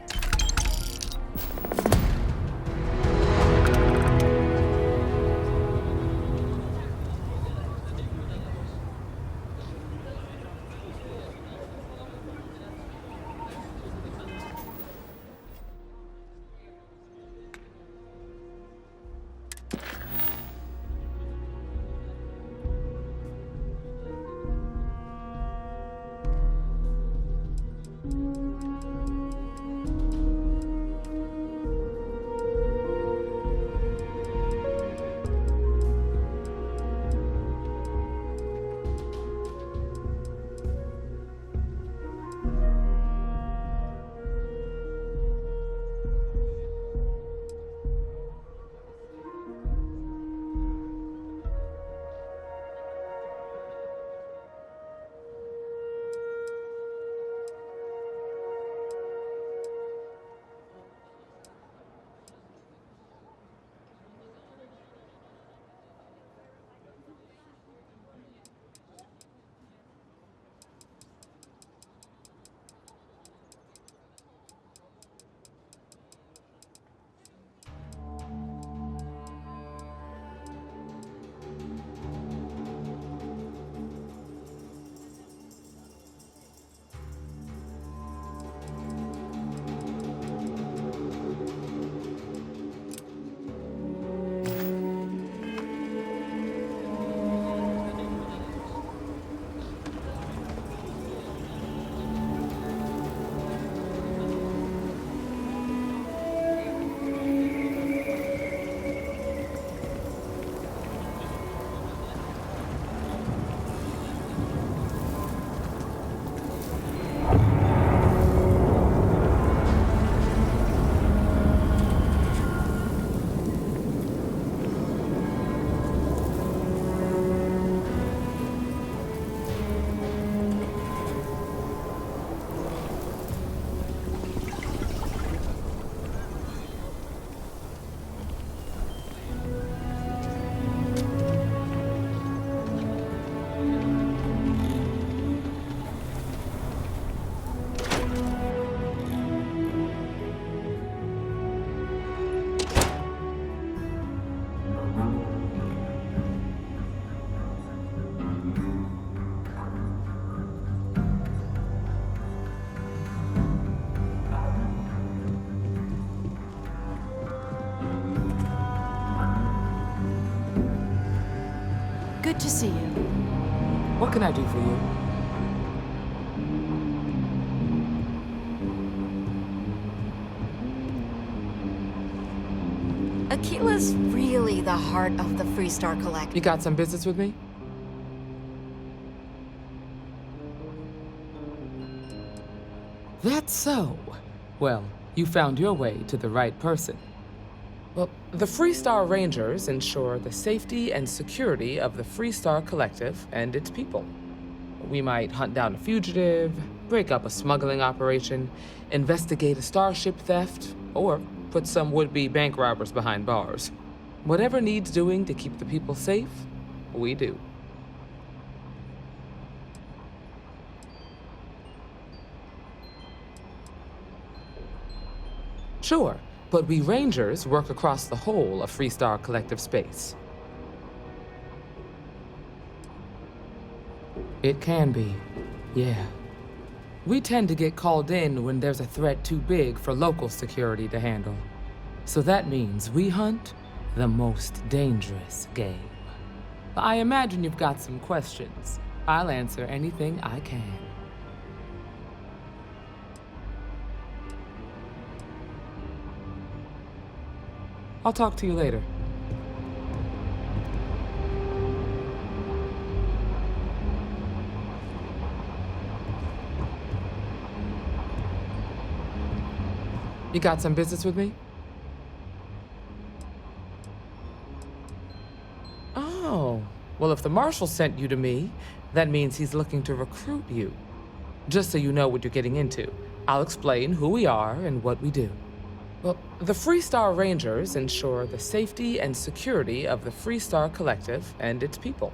Good to see you. What can I do for you? Aquila's really the heart of the Freestar Collective. You got some business with me? That's so. Well, you found your way to the right person. Well, the Freestar Rangers ensure the safety and security of the Freestar Collective and its people. We might hunt down a fugitive, break up a smuggling operation, investigate a starship theft, or put some would-be bank robbers behind bars. Whatever needs doing to keep the people safe, we do. Sure, but we Rangers work across the whole of Freestar Collective space. It can be, yeah. We tend to get called in when there's a threat too big for local security to handle. So that means we hunt the most dangerous game. I imagine you've got some questions. I'll answer anything I can. I'll talk to you later. You got some business with me? Oh, well, if the Marshal sent you to me, that means he's looking to recruit you. Just so you know what you're getting into, I'll explain who we are and what we do. Well, the Freestar Rangers ensure the safety and security of the Freestar Collective and its people.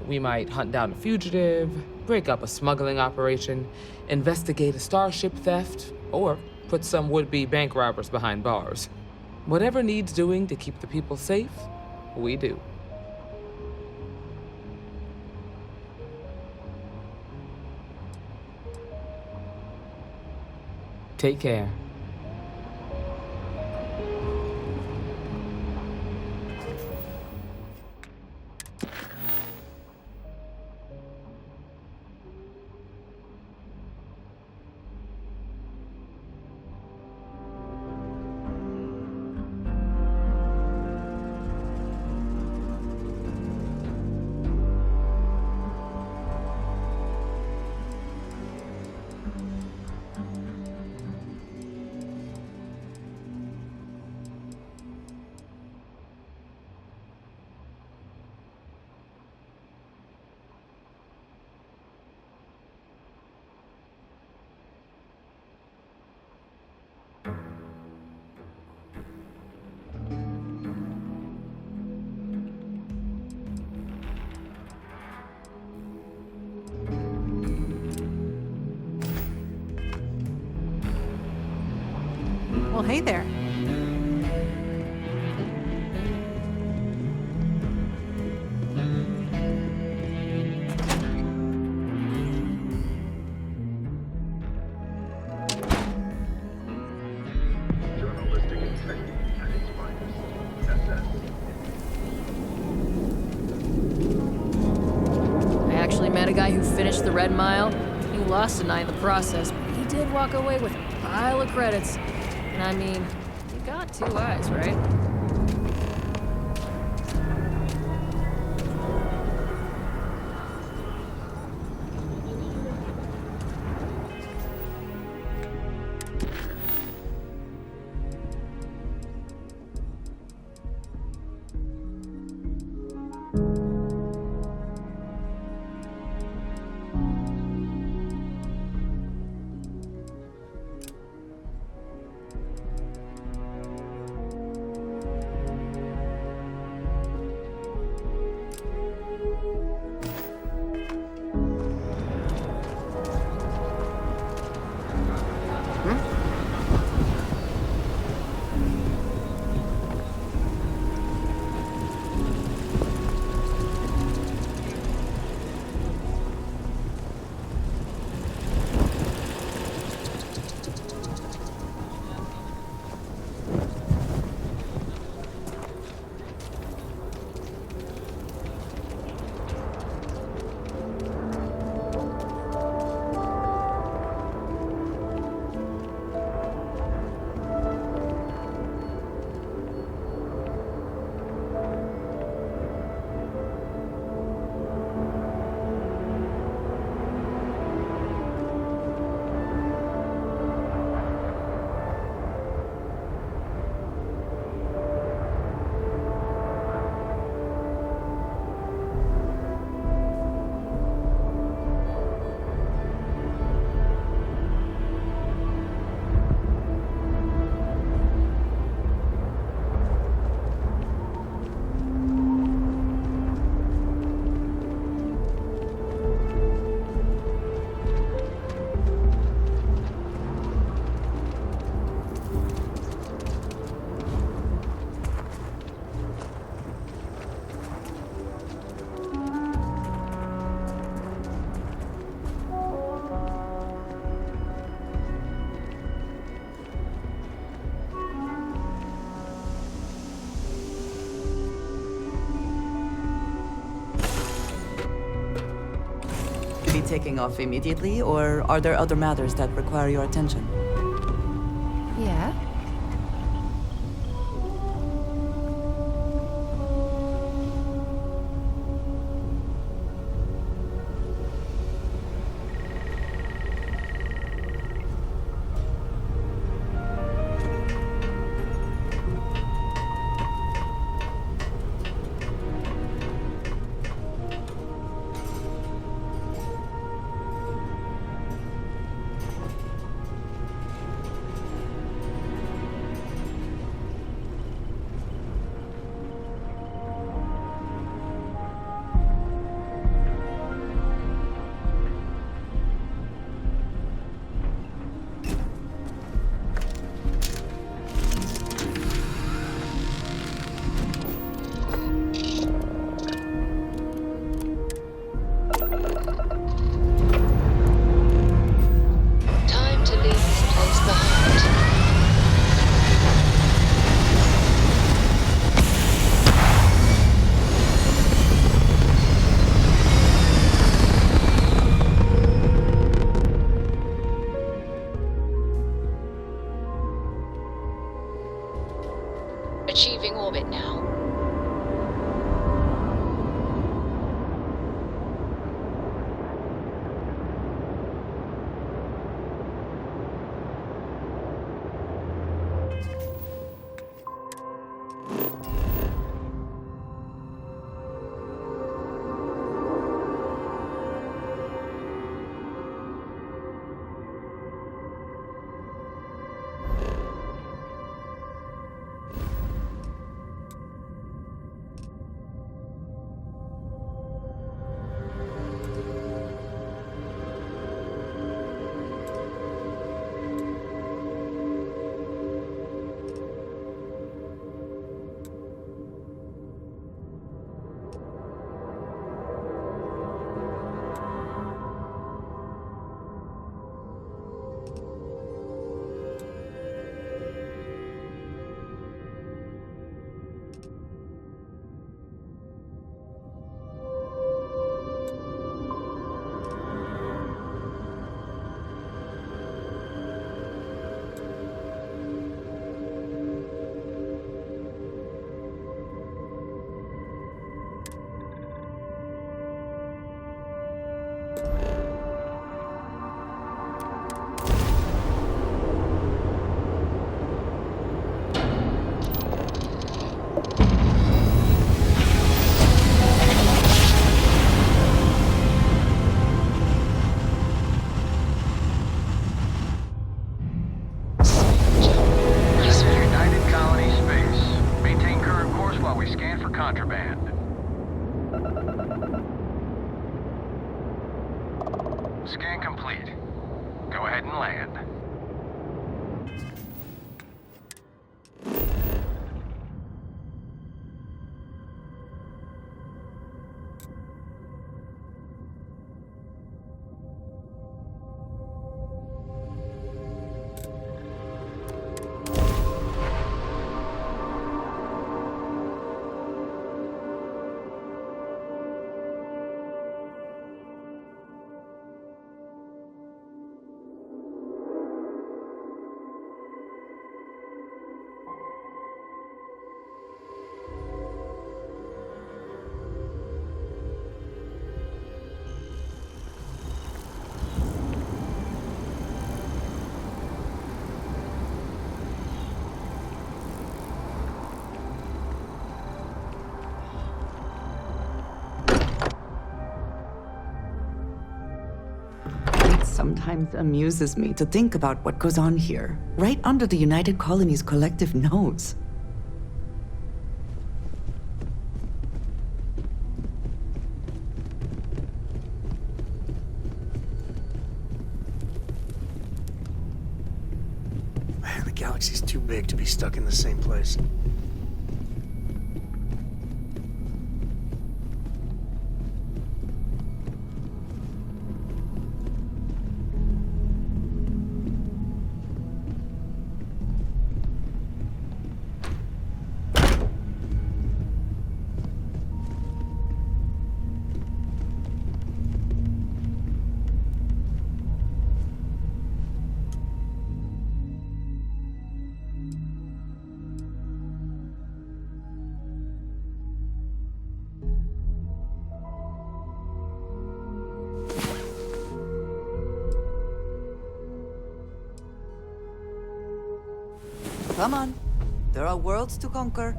We might hunt down a fugitive, break up a smuggling operation, investigate a starship theft, or put some would-be bank robbers behind bars. Whatever needs doing to keep the people safe, we do. Take care. Well, hey there. Journalistic integrity at its finest. SS. I actually met a guy who finished the Red Mile. He lost an eye in the process, but he did walk away with a pile of credits. And I mean, you got 2 eyes, right? taking off immediately, or are there other matters that require your attention? Yeah? Achieving orbit now. Scan complete. Go ahead and land. Sometimes amuses me to think about what goes on here, right under the United Colonies' collective nose. The galaxy's too big to be stuck in the same place. Come on. There are worlds to conquer.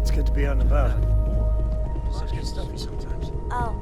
It's good to be out and about. It's just get stuffy sometimes. Oh,